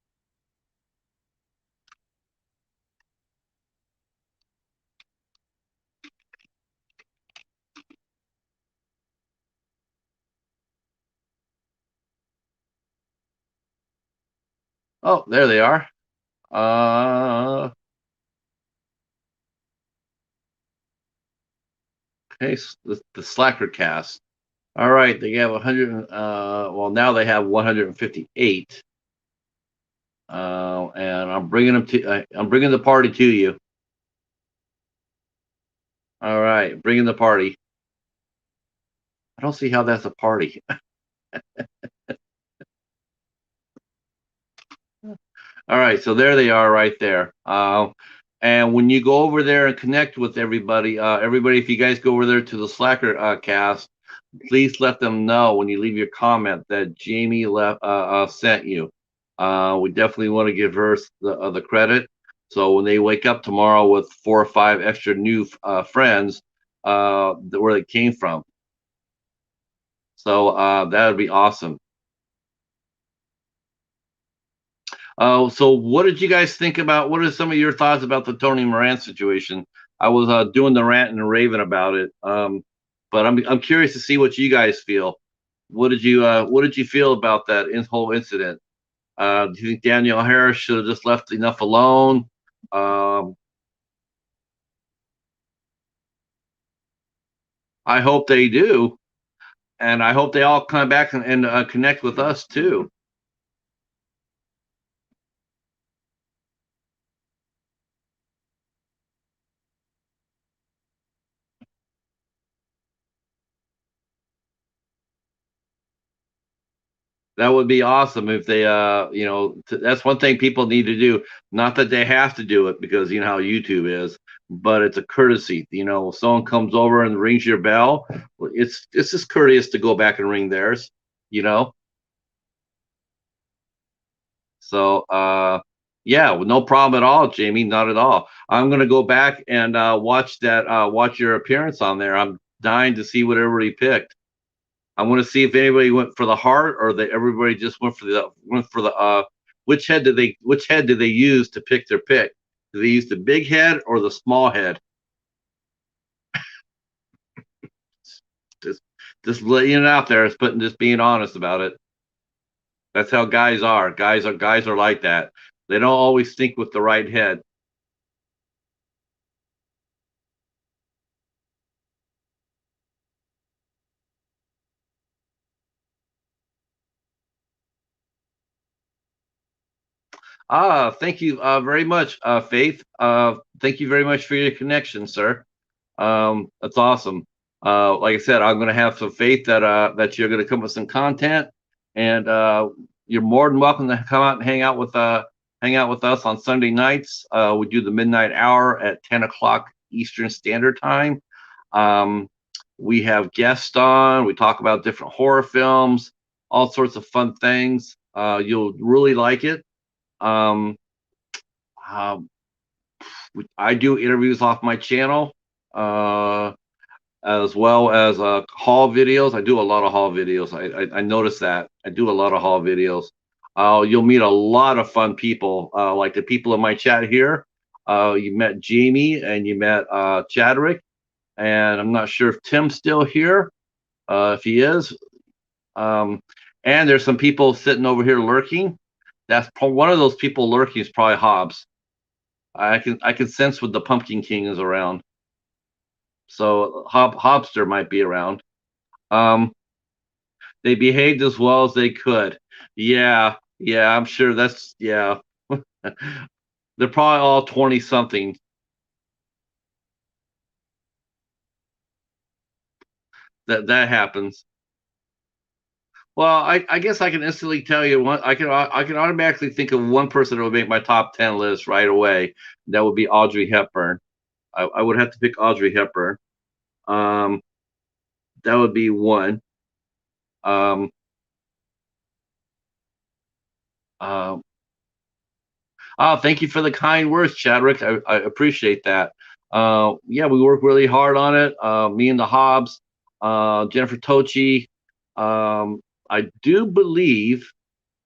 Oh, there they are. Uh, okay, the Slacker cast. All right, they have 100. Well, now they have 158. And I'm bringing them to. I'm bringing the party to you. All right, bringing the party. I don't see how that's a party. All right, so there they are right there. And when you go over there and connect with everybody, everybody, if you guys go over there to the Slacker cast, please let them know when you leave your comment that Jamie sent you. We definitely want to give her the credit. So when they wake up tomorrow with 4 or 5 extra new friends, where they came from. So that would be awesome. So what did you guys think about? What are some of your thoughts about the Tony Moran situation? I was doing the rant and raving about it, but I'm curious to see what you guys feel. What did you feel about that whole incident? Do you think Danielle Harris should have just left enough alone? Um, I hope they do, and I hope they all come back and connect with us too. That would be awesome if they, that's one thing people need to do. Not that they have to do it because you know how YouTube is, but it's a courtesy. If someone comes over and rings your bell, well, it's just courteous to go back and ring theirs. You know, so yeah, well, no problem at all, Jamie. Not at all. I'm gonna go back and watch your appearance on there. I'm dying to see what everybody picked. I want to see if anybody went for the heart or that everybody just went for the which head did they use to pick their pick? Did they use the big head or the small head? Just just letting it out there, just being honest about it. That's how guys are. Guys are like that. They don't always think with the right head. Thank you very much, Faith. Thank you very much for your connection, sir. That's awesome. Like I said, I'm going to have some faith that you're going to come with some content, and you're more than welcome to come out and hang out with us on Sunday nights. We do the midnight hour at 10 o'clock Eastern Standard Time. Um, we have guests on. We talk about different horror films, all sorts of fun things. You'll really like it. Um, uh, I do interviews off my channel. Uh, as well as haul videos. I do a lot of haul videos. I noticed that I do a lot of haul videos. You'll meet a lot of fun people, like the people in my chat here. You met Jamie and you met Chadwick, and I'm not sure if Tim's still here. If he is, um, and there's some people sitting over here lurking. One of those people lurking is probably Hobbs. I can sense when the Pumpkin King is around, so Hobster might be around. Um, they behaved as well as they could. Yeah, yeah, I'm sure yeah. They're probably all 20 something. That happens. Well, I guess I can instantly tell you one. I can automatically think of one person that would make my top 10 list right away. That would be Audrey Hepburn. I would have to pick Audrey Hepburn. Um, that would be one. Um, uh, thank you for the kind words, Chadwick. I appreciate that. Yeah, we work really hard on it. Me and the Hobbs, Jennifer Tochi. Um, I do believe,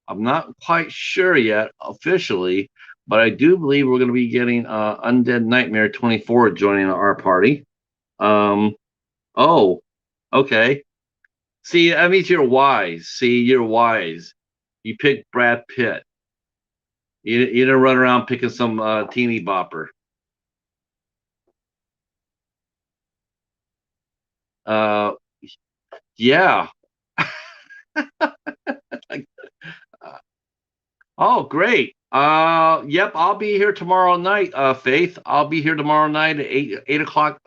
I'm not quite sure yet officially, but I do believe we're going to be getting Undead Nightmare 24 joining our party. Um, oh, okay. See, that means you're wise. See, you're wise. You picked Brad Pitt. You didn't run around picking some teeny bopper. Uh, yeah. Oh, great. Yep, I'll be here tomorrow night, Faith. I'll be here tomorrow night at 8 o'clock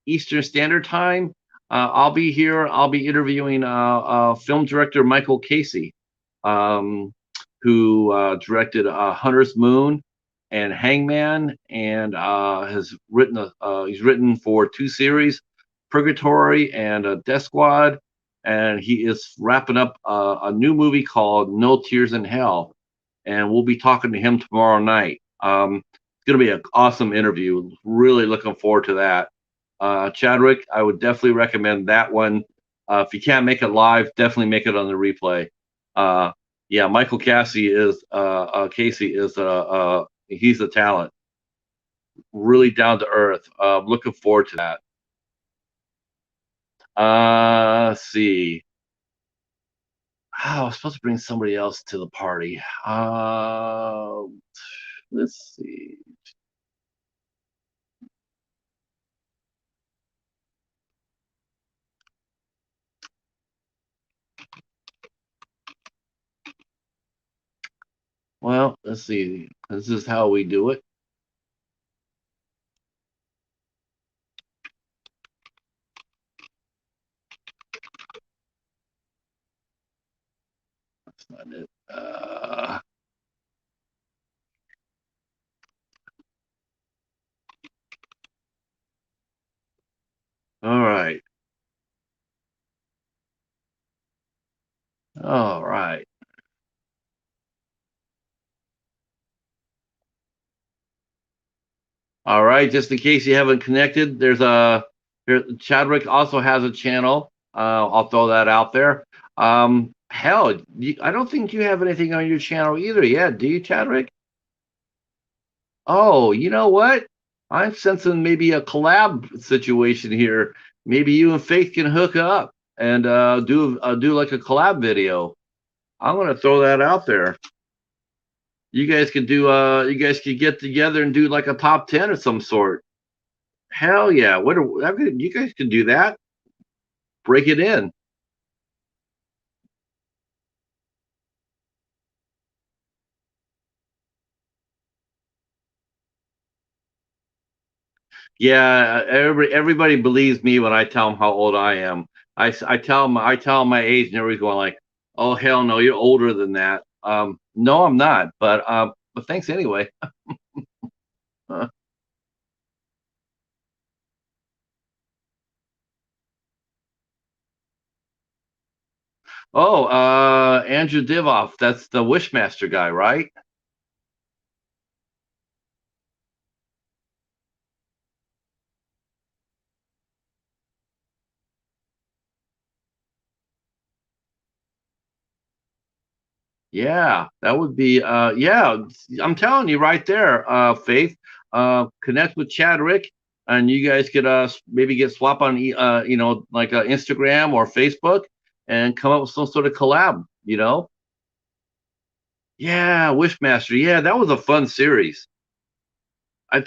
Eastern Standard Time. I'll be here. I'll be interviewing film director Michael Casey, um, who directed Hunter's Moon and Hangman, and he's written for two series, Purgatory and Death Squad, and he is wrapping up a new movie called No Tears in Hell, and we'll be talking to him tomorrow night. It's going to be an awesome interview. Really looking forward to that. Chadwick, I would definitely recommend that one. If you can't make it live, definitely make it on the replay. Uh, yeah, Michael Casey is he's a talent. Really down to earth. Looking forward to that. Let's see. Oh, I was supposed to bring somebody else to the party. Let's see. Well, let's see. This is how we do it. not it. All right. All right. All right. Just in case you haven't connected, Chadwick also has a channel. I'll throw that out there. Hell, I don't think you have anything on your channel either yet, do you, Chadwick? Oh, you know what? I'm sensing maybe a collab situation here. Maybe you and Faith can hook up and do like a collab video. I'm gonna throw that out there. You guys could get together and do like a top 10 of some sort. Hell yeah. You guys can do that. Break it in. Yeah, everybody believes me when I tell them how old I am. I tell 'em my age, and everybody's going like, "Oh hell no, you're older than that." No, I'm not, but thanks anyway. Oh, Andrew Divoff, that's the Wishmaster guy, right? Yeah, that would be yeah, I'm telling you right there, Faith. Connect with Chadwick and you guys could maybe get swap on like Instagram or Facebook and come up with some sort of collab, you know? Yeah, Wishmaster. Yeah, that was a fun series.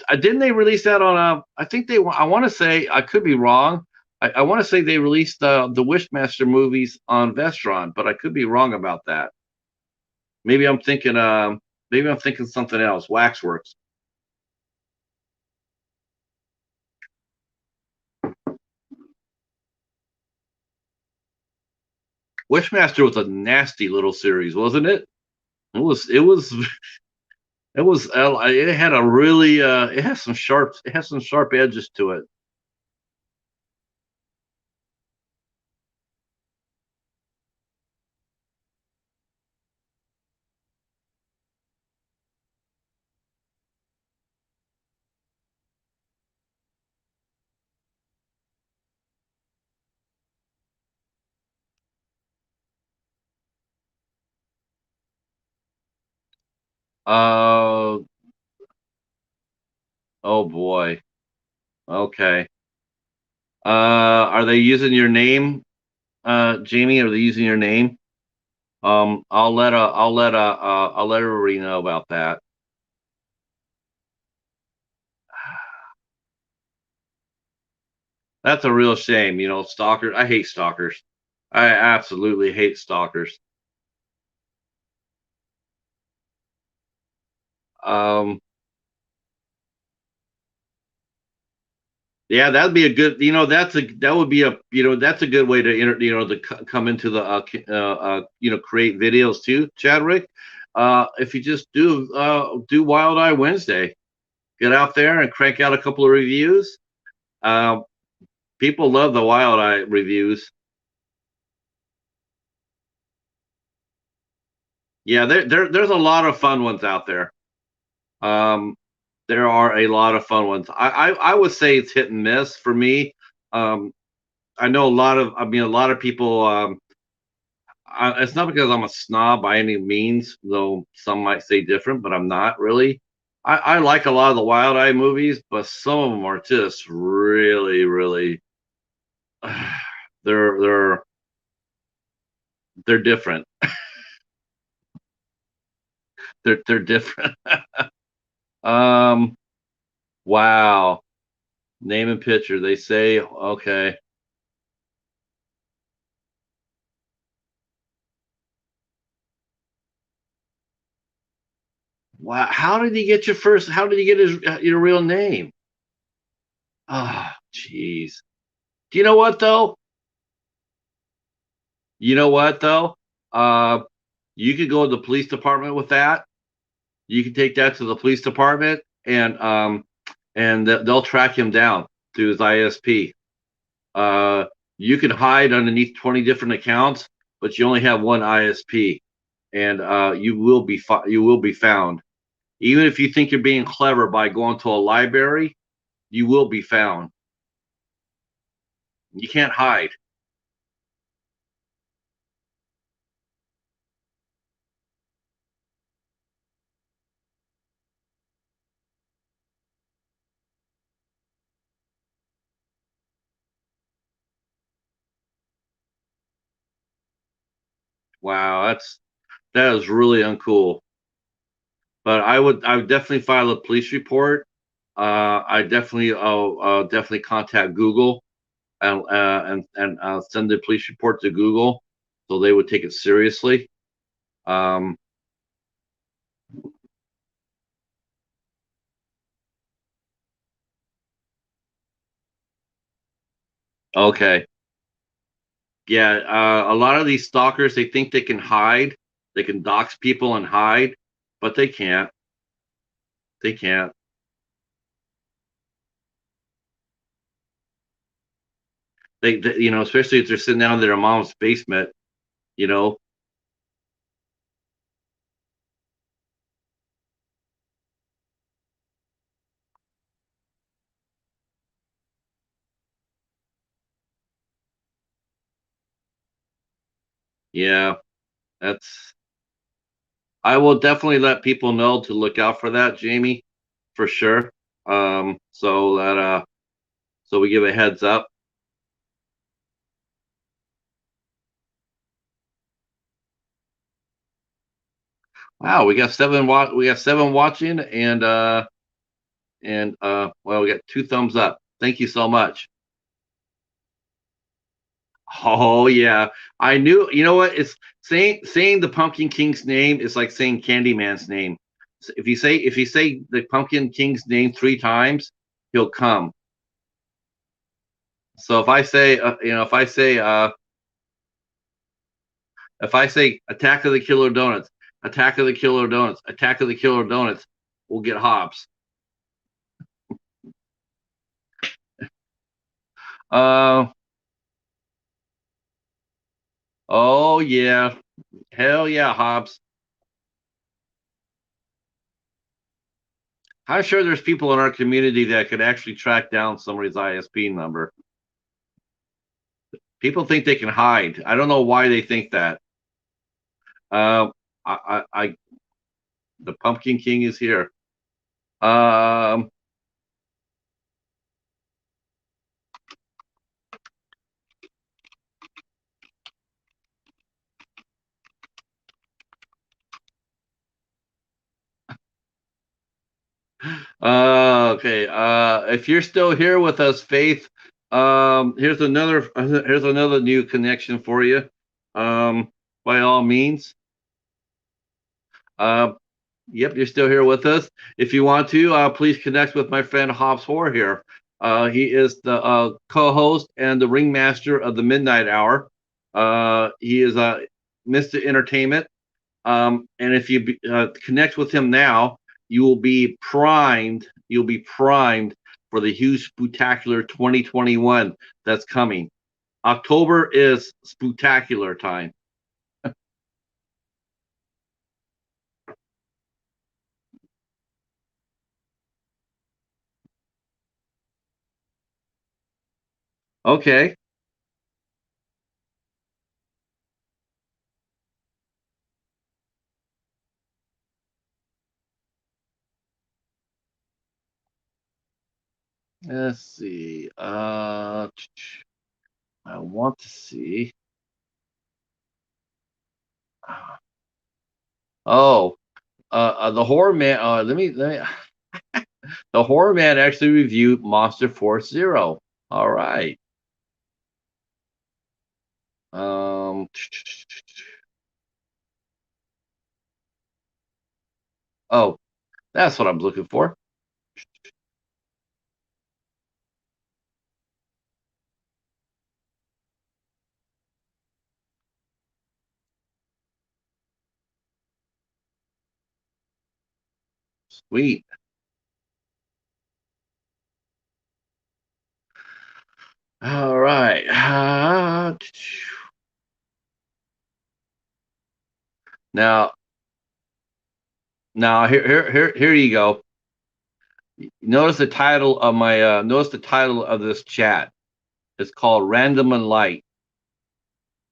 I didn't they release that on I think I want to say I could be wrong. I want to say they released the Wishmaster movies on Vestron, but I could be wrong about that. Maybe I'm thinking maybe I'm thinking something else. Waxworks. Wishmaster was a nasty little series, wasn't it? It had a really it has some sharp edges to it. Uh oh boy. Okay. Are they using your name, Jamie? Are they using your name? I'll let everybody know about that. That's a real shame, you know, stalkers. I hate stalkers. I absolutely hate stalkers. Um, yeah, that'd be a good, that would be that's a good way to come into the create videos too, Chadwick. If you just do Wild Eye Wednesday, get out there and crank out a couple of reviews. Uh, People love the Wild Eye reviews. Yeah, there's a lot of fun ones out there. Um, there are a lot of fun ones. I would say it's hit and miss for me. Um, I know a lot of people. It's not because I'm a snob by any means, though some might say different, but I'm not really. I like a lot of the Wild Eye movies, but some of them are just really, really. They're they're they're different. They're different. um. Wow. Name and picture. They say okay. Wow. How did he get your first? How did he get your real name? Ah, jeez. Do you know what though? You know what though? You could go to the police department with that. You can take that to the police department, and they'll track him down through his ISP. Uh, you can hide underneath 20 different accounts, but you only have one ISP, and you will be found. Even if you think you're being clever by going to a library, you will be found. You can't hide. Wow, that is really uncool. But I would definitely file a police report. I definitely definitely contact Google and send the police report to Google, so they would take it seriously. Um, okay, yeah. A lot of these stalkers, they think they can hide, they can dox people and hide, but they can't. They can't. You know, especially if they're sitting down in their mom's basement. You know, yeah. That's. I will definitely let people know to look out for that, Jamie, for sure. So that so we give a heads up. Wow, we got seven watching, and well, we got two thumbs up. Thank you so much. Oh yeah, I knew. You know what? It's saying the Pumpkin King's name is like saying Candyman's name. If you say the Pumpkin King's name three times, he'll come. So if I say Attack of the Killer Donuts, Attack of the Killer Donuts, Attack of the Killer Donuts, we'll get Hobbs. Uh oh yeah, hell yeah, Hobbs. I'm sure there's people in our community that could actually track down somebody's ISP number. People think they can hide. I don't know why they think that. Uh, I the Pumpkin King is here. Um, okay. If you're still here with us, Faith, here's another new connection for you. Um, by all means. Uh, yep, you're still here with us. If you want to, please connect with my friend Hobbs Hoare here. He is the co-host and the ringmaster of the Midnight Hour. He is Mr. Entertainment. And if you connect with him now, you will be primed. You'll be primed for the huge spectacular 2021 that's coming. October is spectacular time. Okay, let's see. I want to see. Oh, the horror man. Let me. The horror man actually reviewed Monster Force Zero. All right. Um. Oh, that's what I'm looking for. Sweet. All right. Now, here you go. Notice the title of this chat. It's called Random and Light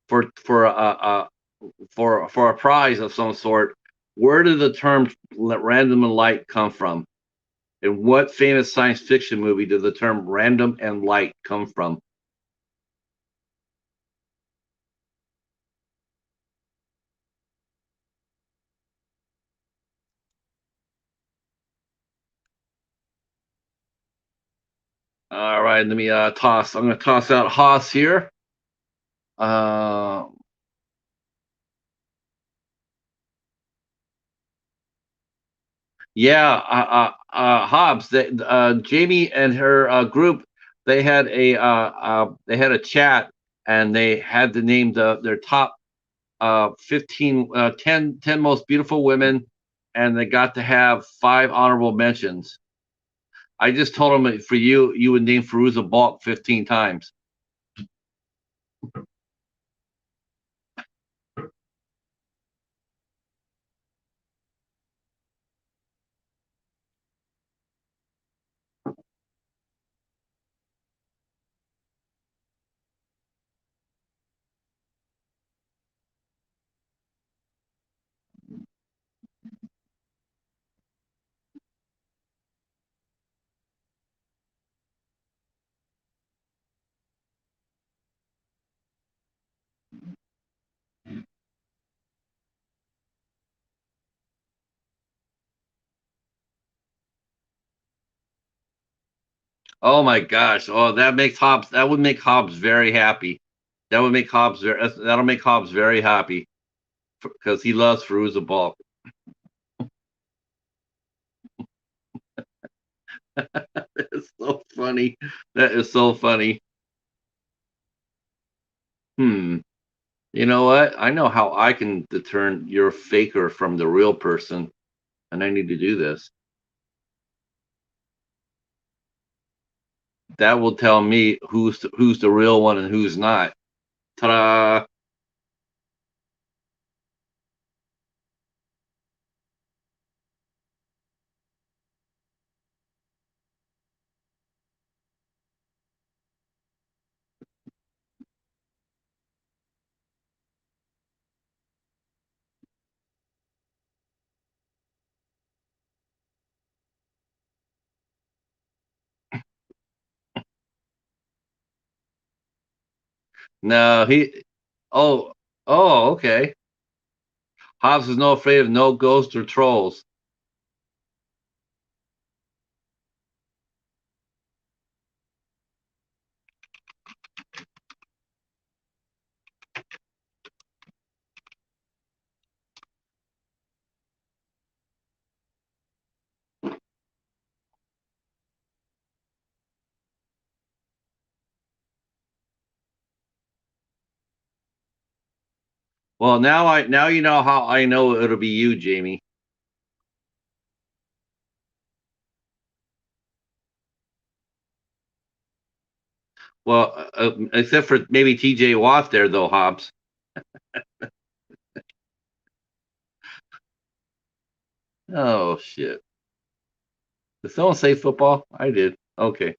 for a prize of some sort. Where did the term random and light come from? In what famous science fiction movie did the term random and light come from? All right, let me toss. I'm going to toss out Haas here. Uh, yeah, Hobbs. Jamie and her group. They had a chat, and they had to name their top 15, 10 most beautiful women, and they got to have 5 honorable mentions. I just told them that for you, you would name Fairuza Balk 15 times. Oh my gosh! Oh, that makes Hobbs. That would make Hobbs very happy. That'll make Hobbs very happy because he loves Fairuza Balk. It's so funny. That is so funny. Hmm. You know what? I know how I can discern your faker from the real person, and I need to do this. That will tell me who's the real one and who's not. Ta-da! No, he. Oh, oh, okay. Hobbs is no afraid of no ghosts or trolls. Well, now you know how I know it'll be you, Jamie. Well, except for maybe T.J. Watt there, though, Hobbs. Oh shit! Did someone say football? I did. Okay.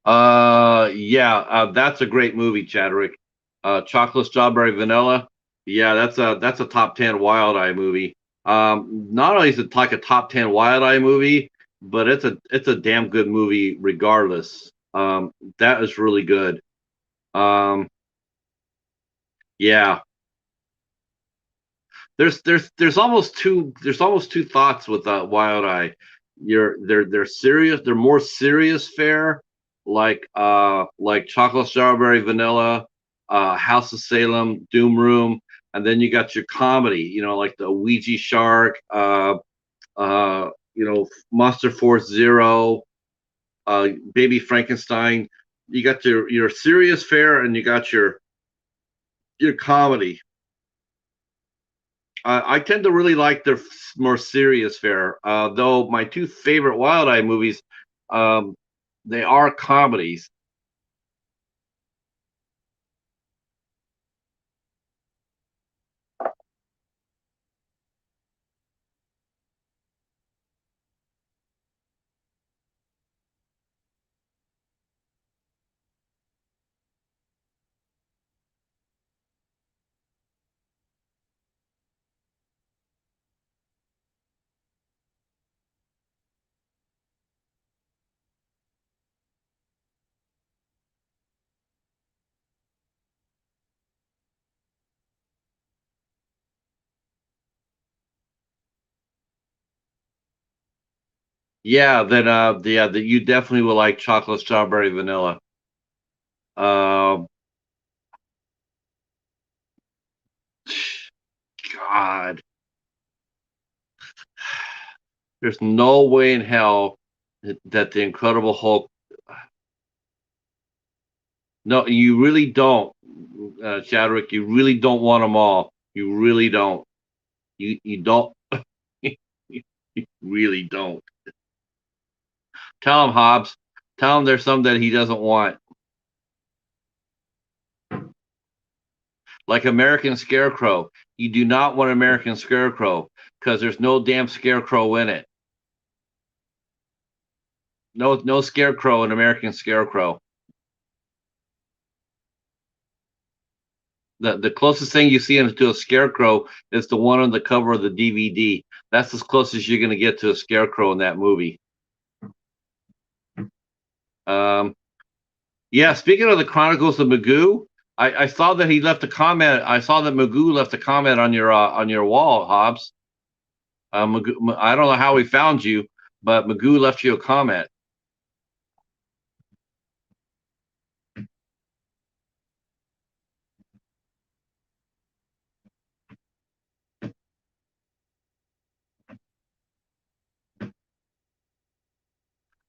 Yeah, that's a great movie, Chadwick. Chocolate Strawberry Vanilla. Yeah, that's a top 10 Wild Eye movie. Not only is it like a top 10 Wild Eye movie, but it's a damn good movie regardless. That is really good. Um, yeah, there's almost two thoughts with Wild Eye. They're serious. They're more serious fare, like Chocolate Strawberry Vanilla, House of Salem, Doom Room, and then you got your comedy. Like the Ouija Shark, Monster Force Zero, Baby Frankenstein. You got your serious fare, and you got your comedy. I tend to really like their more serious fare. Though my two favorite Wild Eye movies, um, they are comedies. Yeah, then yeah, that you definitely will like chocolate, strawberry, vanilla. Um, God, there's no way in hell that the Incredible Hulk. No, you really don't, Chadwick. You really don't want them all. You really don't. You don't. You really don't. Tell him, Hobbs. Tell him there's some that he doesn't want, like American Scarecrow. You do not want American Scarecrow because there's no damn Scarecrow in it. No Scarecrow in American Scarecrow. The closest thing you see to a Scarecrow is the one on the cover of the DVD. That's as close as you're going to get to a Scarecrow in that movie. Um, yeah, speaking of the Chronicles of Magoo, I saw that he left a comment. I saw that Magoo left a comment on your wall, Hobbs. Magoo, I don't know how he found you, but Magoo left you a comment.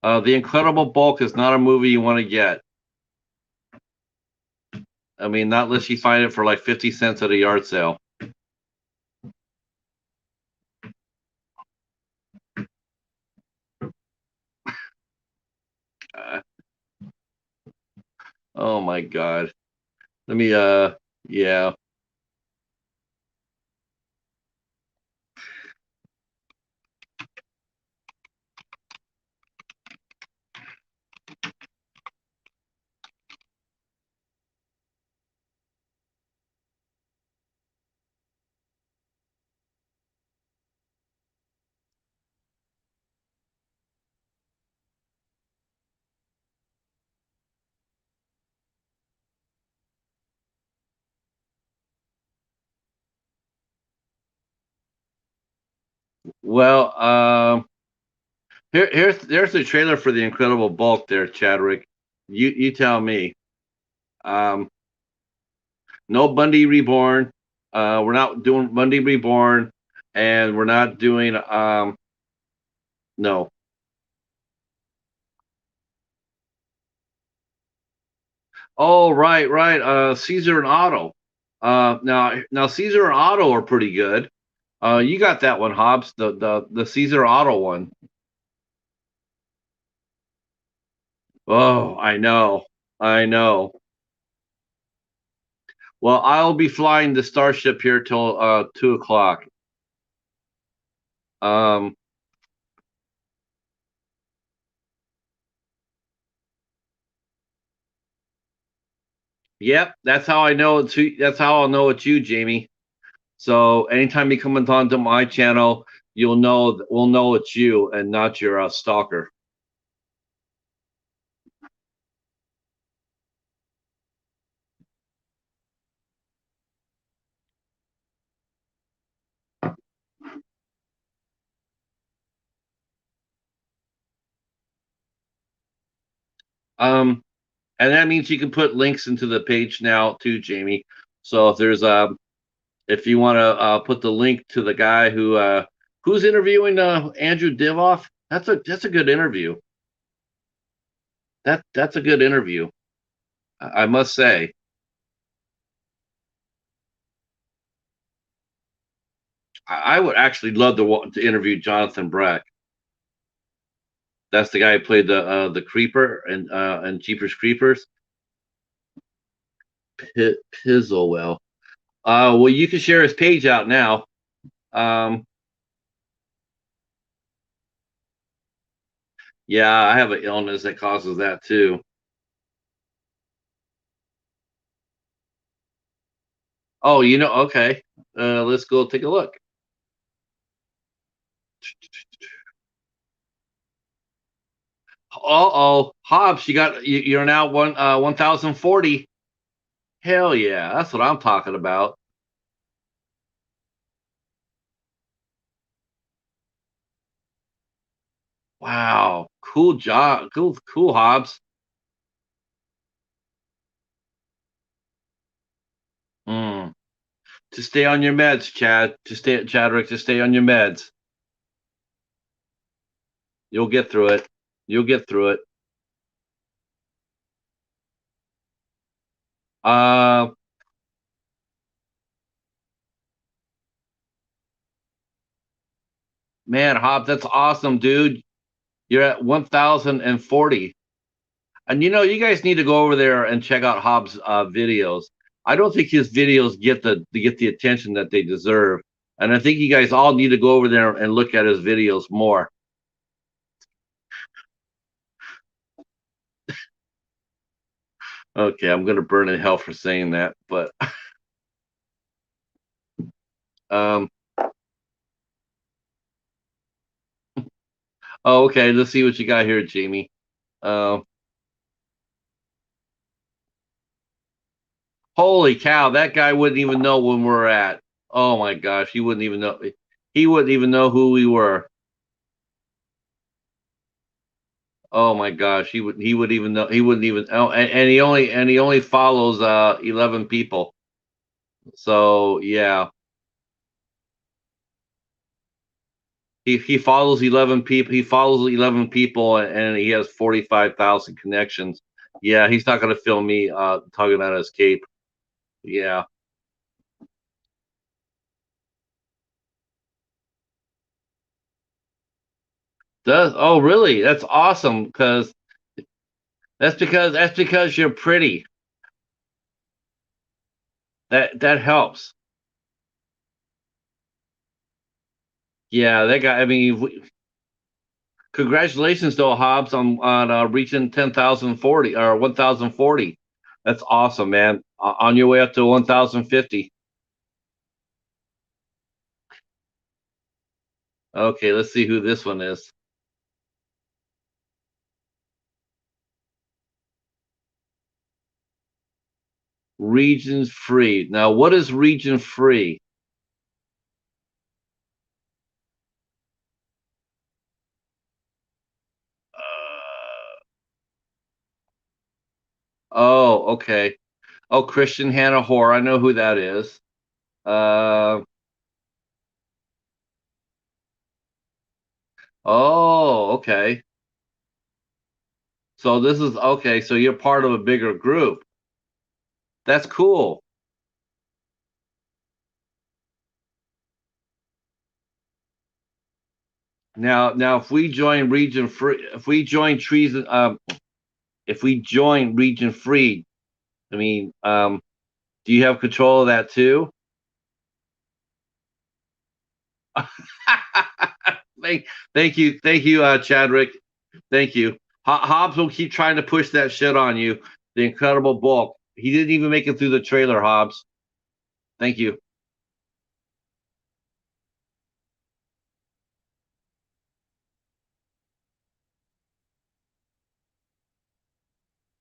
The Incredible Bulk is not a movie you want to get. I mean, not unless you find it for like 50 cents at a yard sale. Uh, oh my God. Let me, yeah. Well, there's the trailer for the Incredible Bulk there, Chadwick. You tell me. Um, no Bundy Reborn. We're not doing Bundy Reborn, and we're not doing no. Oh, right, right. Caesar and Otto. Now Caesar and Otto are pretty good. You got that one, Hobbs. The Caesar Otto one. Oh, I know. I know. Well, I'll be flying the Starship here till 2 o'clock. Um, yep, that's how I know it's you. That's how I'll know it's you, Jamie. So anytime you come onto my channel, we'll know it's you and not your stalker. Um, and that means you can put links into the page now too, Jamie. So if you want to put the link to the guy who's interviewing Andrew Divoff, that's a good interview. That's a good interview, I must say. I would actually love to interview Jonathan Brack. That's the guy who played the Creeper and Jeepers Creepers. Pizzlewell. Well, you can share his page out now. Um, yeah, I have an illness that causes that too. Oh, okay. Let's go take a look. Oh, Hobbs, you're now 1040. Hell yeah, that's what I'm talking about. Wow, cool job, cool Hobbs. Mm. To stay on your meds, Chad. To stay Chadrick. To stay on your meds. You'll get through it. You'll get through it. Uh, man, Hobbs, that's awesome, dude. You're at 1040. And you guys need to go over there and check out Hobbs' videos. I don't think his videos get the attention that they deserve, and I think you guys all need to go over there and look at his videos more. Okay, I'm gonna burn in hell for saying that, but um, oh, okay. Let's see what you got here, Jamie. Uh, Holy cow, that guy wouldn't even know when we're at. Oh my gosh, he wouldn't even know. He wouldn't even know who we were. Oh my gosh, he would even know. He wouldn't even. Oh, and he only follows 11 people. So yeah, he follows 11 people. He follows 11 people, and he has 45,000 connections. Yeah, he's not gonna film me tugging on his cape. Yeah, does oh really? That's awesome because that's because you're pretty. That helps. Yeah, that guy. I mean, congratulations, though, Hobbs, on reaching 10,040 or 1,040. That's awesome, man. On your way up to 1,050. Okay, let's see who this one is. Regions free. Now, what is region free? Oh, okay. Oh, Christian Hannah Hoare. I know who that is. Uh, oh, okay. So this is okay. So you're part of a bigger group. That's cool. Now, if we join region free, I mean, do you have control of that too? thank, thank you, Chadrick. Thank you. Hobbs will keep trying to push that shit on you. The Incredible Bulk. He didn't even make it through the trailer, Hobbs. Thank you.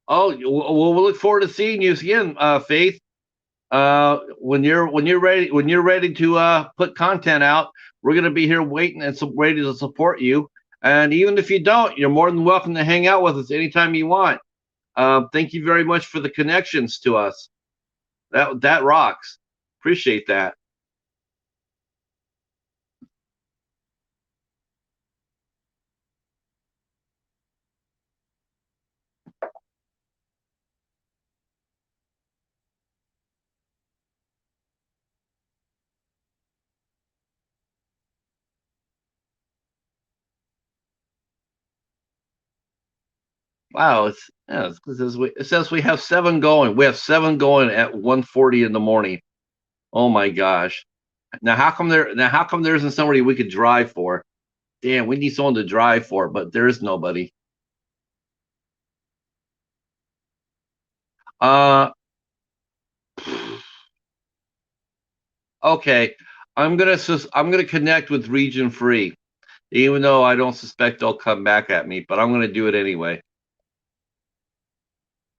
Oh, we'll look forward to seeing you again, Faith. When you're ready to put content out, we're gonna be here waiting and ready to support you. And even if you don't, you're more than welcome to hang out with us anytime you want. Thank you very much for the connections to us. That rocks. Appreciate that. Wow, it says we have seven going. We have seven going at 1:40 in the morning. Oh my gosh. Now how come there isn't somebody we could drive for? Damn, we need someone to drive for, but there is nobody. Uh okay. I'm gonna connect with Region Free, even though I don't suspect they'll come back at me, but I'm gonna do it anyway.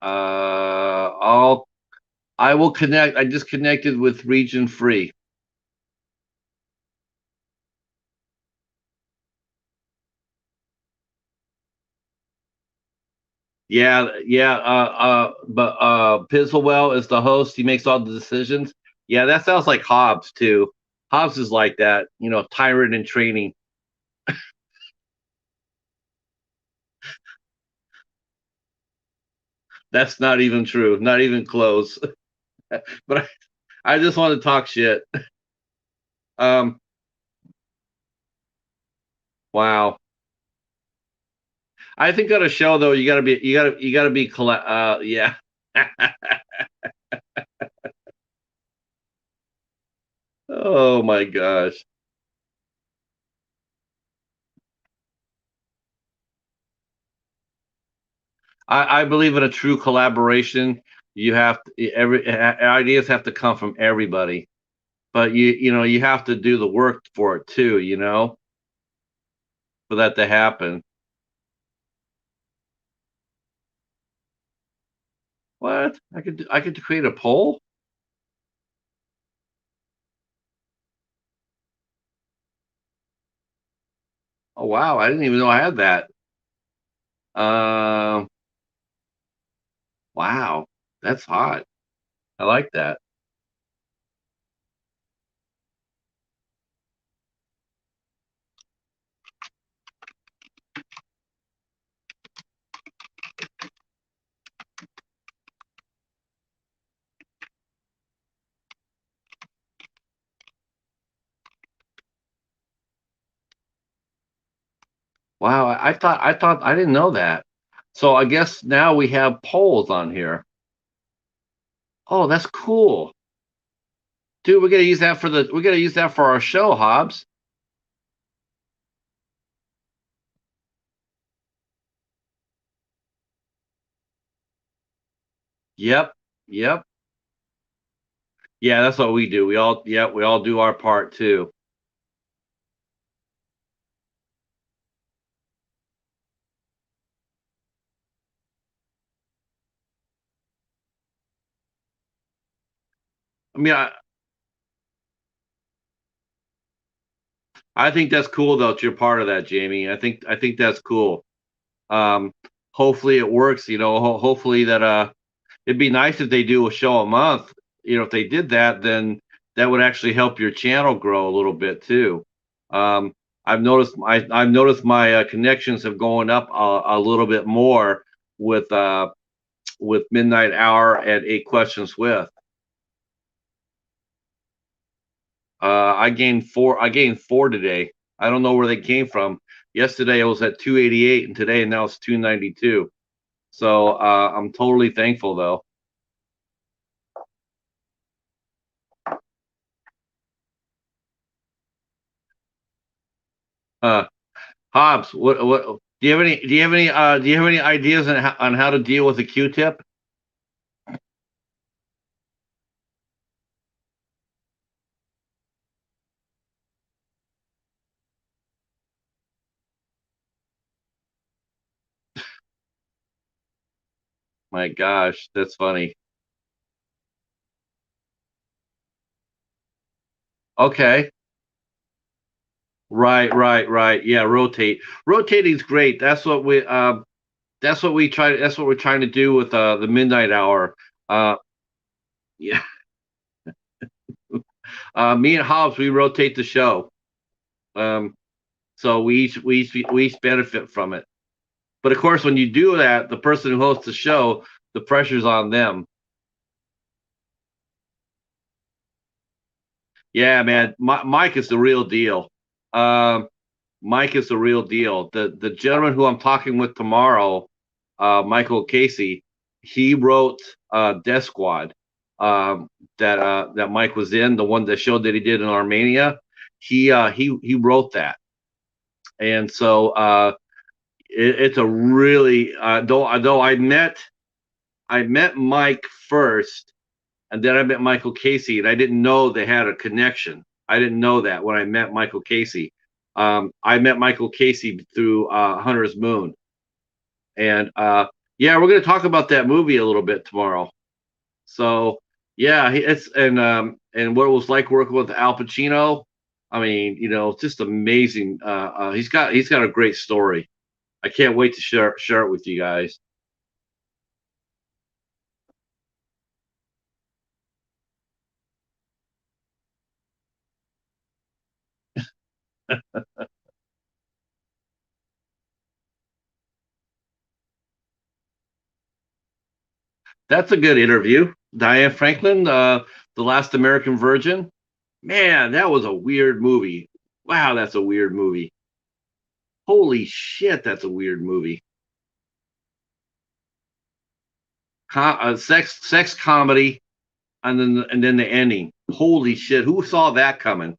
I'll I will connect. I just connected with Region Free. Yeah, yeah. But Pizzlewell is the host. He makes all the decisions. Yeah, that sounds like Hobbs too. Hobbs is like that, tyrant in training. That's not even true. Not even close. But I just want to talk shit. Um, wow. I think on a show though, you gotta be yeah. Oh my gosh. I believe in a true collaboration. You have to, ideas have to come from everybody, but you have to do the work for it too. For that to happen. What? I could create a poll. Oh wow, I didn't even know I had that. Um, wow, that's hot. I like that. Wow, I thought I didn't know that. So I guess now we have polls on here. Oh, that's cool. Dude, we're gonna use that for our show, Hobbs. Yep. Yep. Yeah, that's what we do. We all do our part too. I mean, I think that's cool though that you're part of that, Jamie. I think that's cool. Um, hopefully it works. Hopefully that it'd be nice if they do a show a month. If they did that, then that would actually help your channel grow a little bit too. Um, I've noticed my connections have gone up a little bit more with Midnight Hour and Eight Questions with. I gained four today. I don't know where they came from. Yesterday I was at 288, and today now it's 292. So I'm totally thankful though. Uh, Hobbs, what do you have any ideas on how to deal with a Q-tip? My gosh, that's funny. Okay. Right, right, right. Yeah, rotate. Rotating's great. That's what we're trying to do with the midnight hour. Uh yeah. Me and Hobbs, we rotate the show. Um so we each benefit from it. But of course when you do that, the person who hosts the show, the pressure's on them. Yeah, man. Mike is the real deal. Um Mike is the real deal. The gentleman who I'm talking with tomorrow, Michael Casey, he wrote Death Squad, that Mike was in, the one that showed that he did in Armenia. He wrote that, and so it's a really though I met Mike first, and then I met Michael Casey, and I didn't know they had a connection. I didn't know that when I met Michael Casey. I met Michael Casey through Hunter's Moon, and yeah, we're going to talk about that movie a little bit tomorrow. So yeah, it's and what it was like working with Al Pacino. I mean, just amazing. He's got a great story. I can't wait to share it with you guys. That's a good interview. Diane Franklin, The Last American Virgin. Man, that was a weird movie. Wow, that's a weird movie. Holy shit, that's a weird movie. Sex comedy, and then the ending. Holy shit, who saw that coming?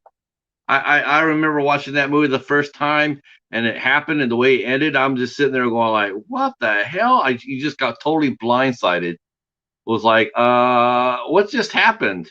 I remember watching that movie the first time, and it happened, and the way it ended, I'm just sitting there going like, "What the hell?" You just got totally blindsided. It was like, what just happened?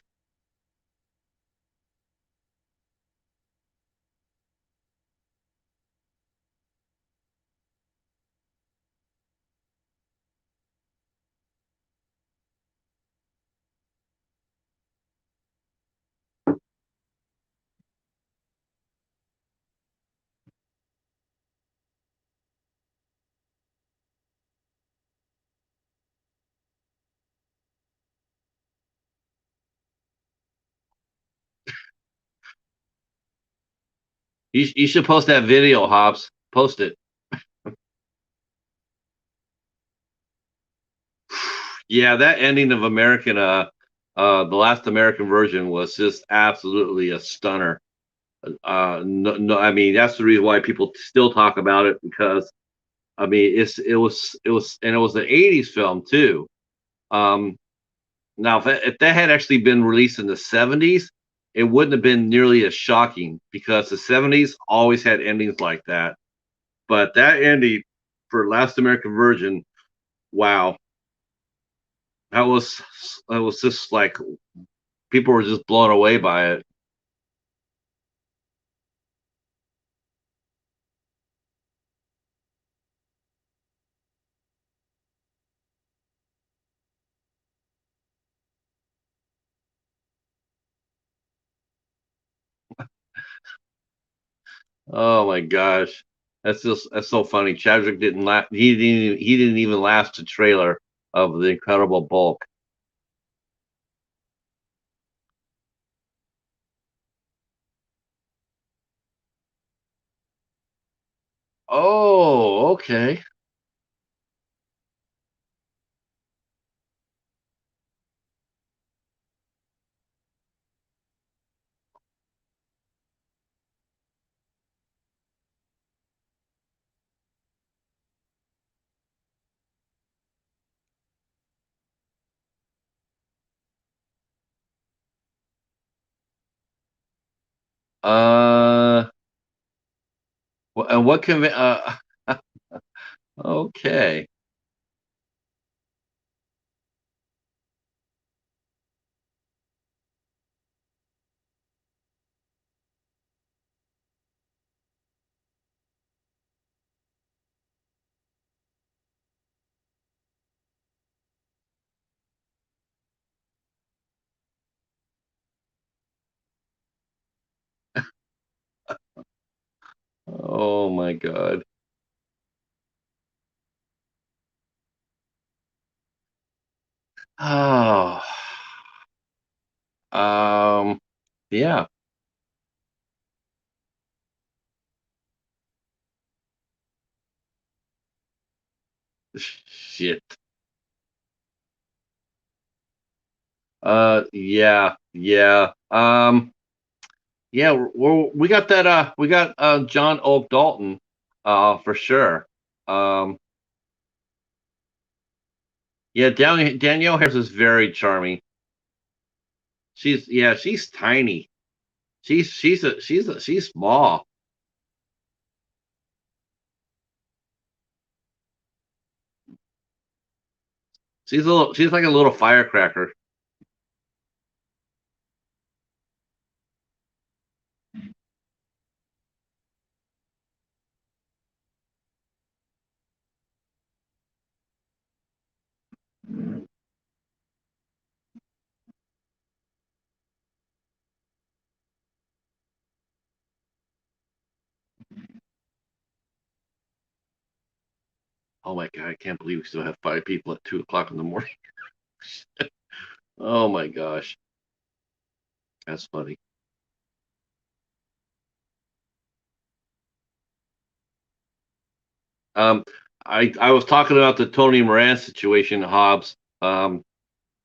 You should post that video, Hobbs. Post it. Yeah, that ending of the last American Virgin was just absolutely a stunner. No, no, I mean that's the reason why people still talk about it, because I mean and it was an '80s film too. Um, Now, if that had actually been released in the '70s, it wouldn't have been nearly as shocking, because the '70s always had endings like that. But that ending for Last American Virgin, wow, that was that was just like people were just blown away by it. Oh my gosh, that's so funny. Chadwick didn't last. He didn't even last the trailer of the Incredible Bulk. Oh, okay. Uh, and what can okay. Oh my God. Oh, um, yeah. Shit. Yeah, yeah. Yeah. We got that. We got John Oak Dalton. For sure. Um, Yeah, Danielle Harris is very charming. She's tiny. She's small. She's like a little firecracker. Oh my god, I can't believe we still have 5 people at 2 o'clock in the morning. Oh my gosh, that's funny. Um, I was talking about the Tony Moran situation, Hobbs.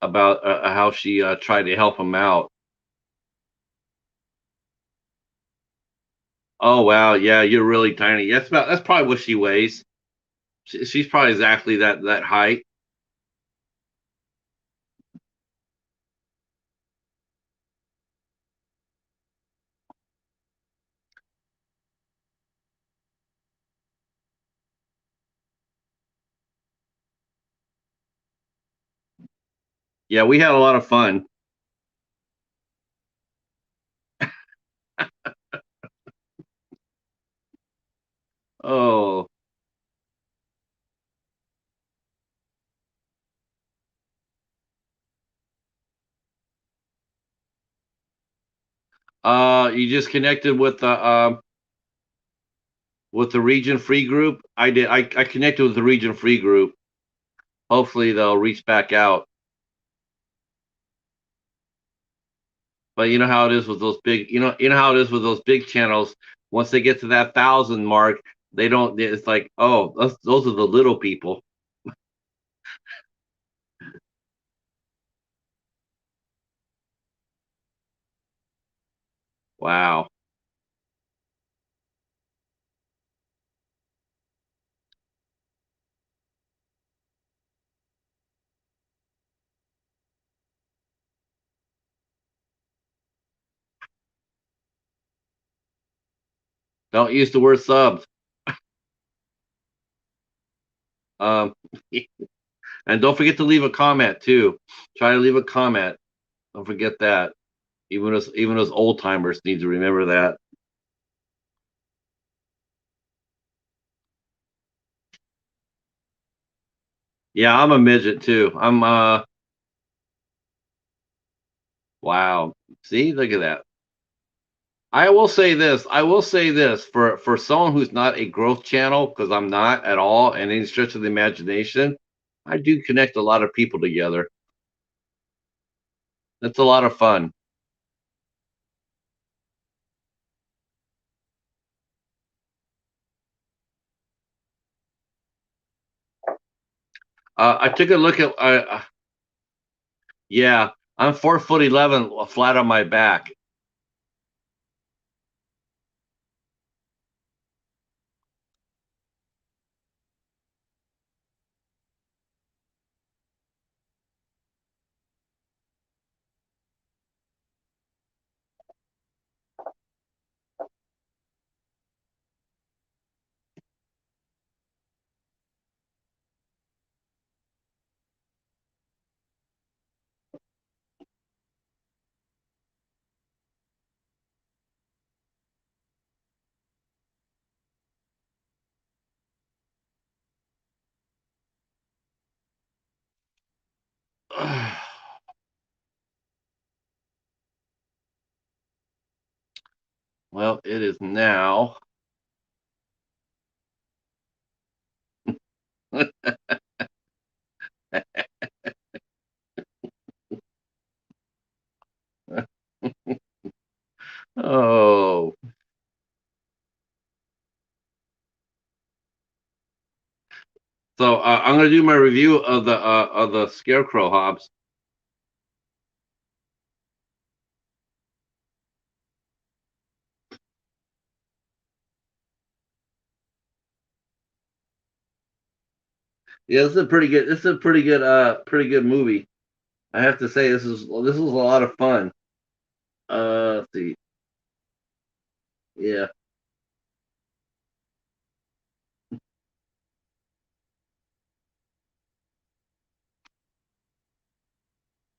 About how she tried to help him out. Oh wow, yeah, you're really tiny. That's probably what she weighs. She's probably exactly that height. Yeah, we had a lot of fun. Oh, you just connected with the Region Free group. I did. I connected with the Region Free group. Hopefully they'll reach back out. But you know how it is with those big. You know how it is with those big channels. Once they get to that 1,000 mark, they don't. It's like, oh, those are the little people. Wow. Don't use the word subs. Um, and don't forget to leave a comment too. Try to leave a comment. Don't forget that. Even as old timers need to remember that. Yeah, I'm a midget too. I'm wow. See, look at that. I will say this for someone who's not a growth channel, because I'm not at all, and any stretch of the imagination, I do connect a lot of people together. It's a lot of fun. I took a look at yeah, I'm 4 foot 11 flat on my back. Well, it is now. Oh, so I'm gonna do my review of the Scarecrow, Hobbs. Yeah, this is a pretty good. This is a pretty good movie. I have to say, this is a lot of fun. Let's see. Yeah.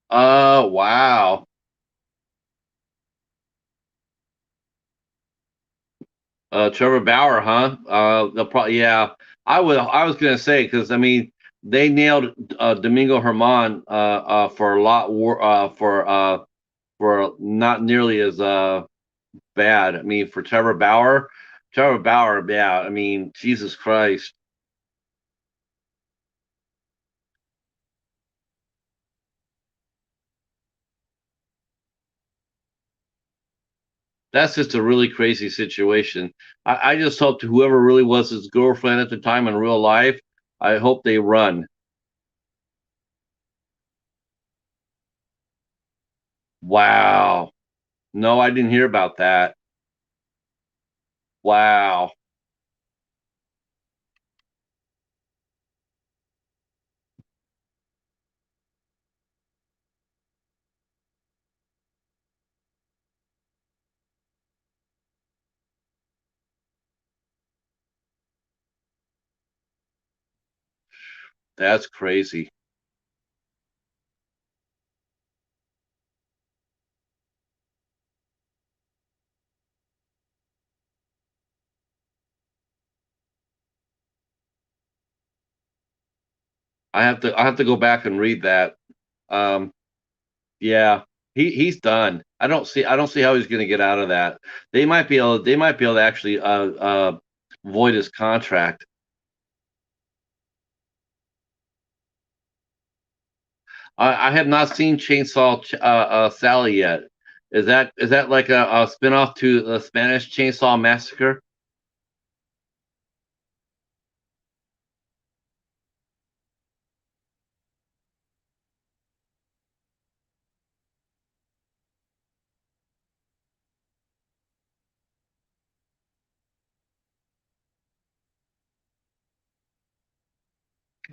Wow. Trevor Bauer, huh? Yeah. I was gonna say because I mean they nailed Domingo Herman for a lot for not nearly as bad. I mean for Trevor Bauer, yeah. I mean Jesus Christ, that's just a really crazy situation. I just hope to whoever really was his girlfriend at the time in real life, I hope they run. Wow. No, I didn't hear about that. Wow. That's crazy. I have to go back and read that. Um, yeah, he's done. I don't see how he's going to get out of that. They might be able to actually void his contract. I have not seen Sally yet. Is that like a spinoff to the Spanish Chainsaw Massacre?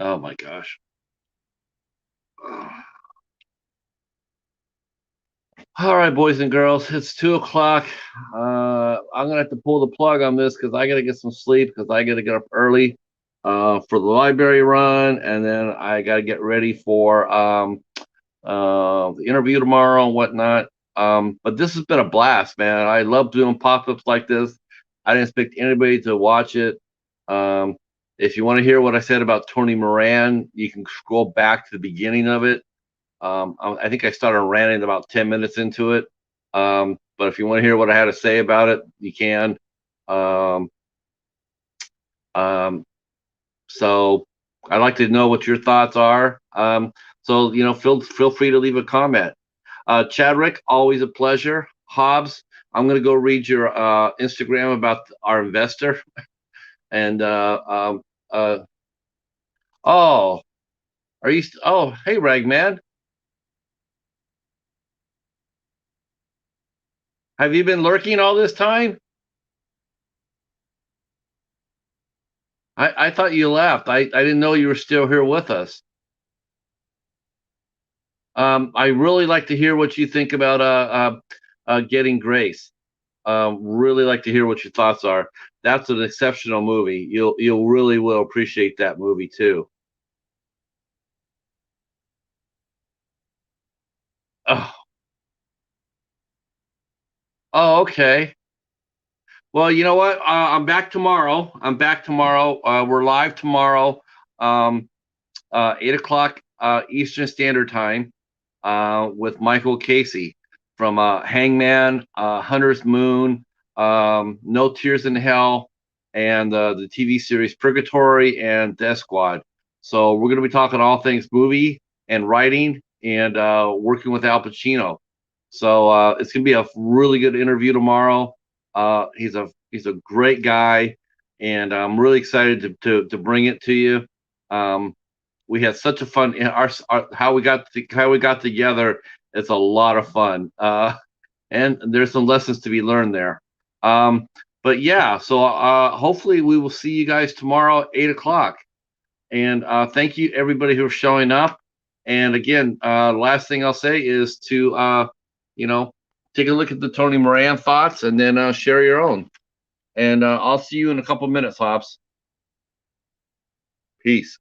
Oh my gosh. All right, boys and girls, it's 2 o'clock. I'm gonna have to pull the plug on this because I gotta get some sleep because I gotta get up early for the library run, and then I gotta get ready for the interview tomorrow and whatnot. But this has been a blast, man. I love doing pop-ups like this. I didn't expect anybody to watch it. Um, if you want to hear what I said about Tony Moran, you can scroll back to the beginning of it. I think I started ranting about 10 minutes into it. But if you want to hear what I had to say about it, you can. Um, um, so I'd like to know what your thoughts are. So feel free to leave a comment. Chadwick, always a pleasure. Hobbs, I'm gonna go read your Instagram about our investor. And uh, oh, oh, hey, Ragman, have you been lurking all this time? I thought you left. I didn't know you were still here with us. I really like to hear what you think about Getting Grace. Really like to hear what your thoughts are. That's an exceptional movie. You'll really will appreciate that movie too. Oh, oh, okay. Well, you know what? I'm back tomorrow. I'm back tomorrow. We're live tomorrow, 8 o'clock Eastern Standard Time, with Michael Casey from Hangman, Hunter's Moon, No Tears in Hell, and the TV series Purgatory and Death Squad. So we're going to be talking all things movie and writing and working with Al Pacino. So it's going to be a really good interview tomorrow. He's a great guy, and I'm really excited to bring it to you. Um, we had such a fun our how we got together. It's a lot of fun, and there's some lessons to be learned there. Um, but yeah, so hopefully we will see you guys tomorrow at 8 o'clock. And thank you everybody who's showing up. And again, last thing I'll say is to you know take a look at the Tony Moran thoughts and then share your own. And I'll see you in a couple minutes, Hops. Peace.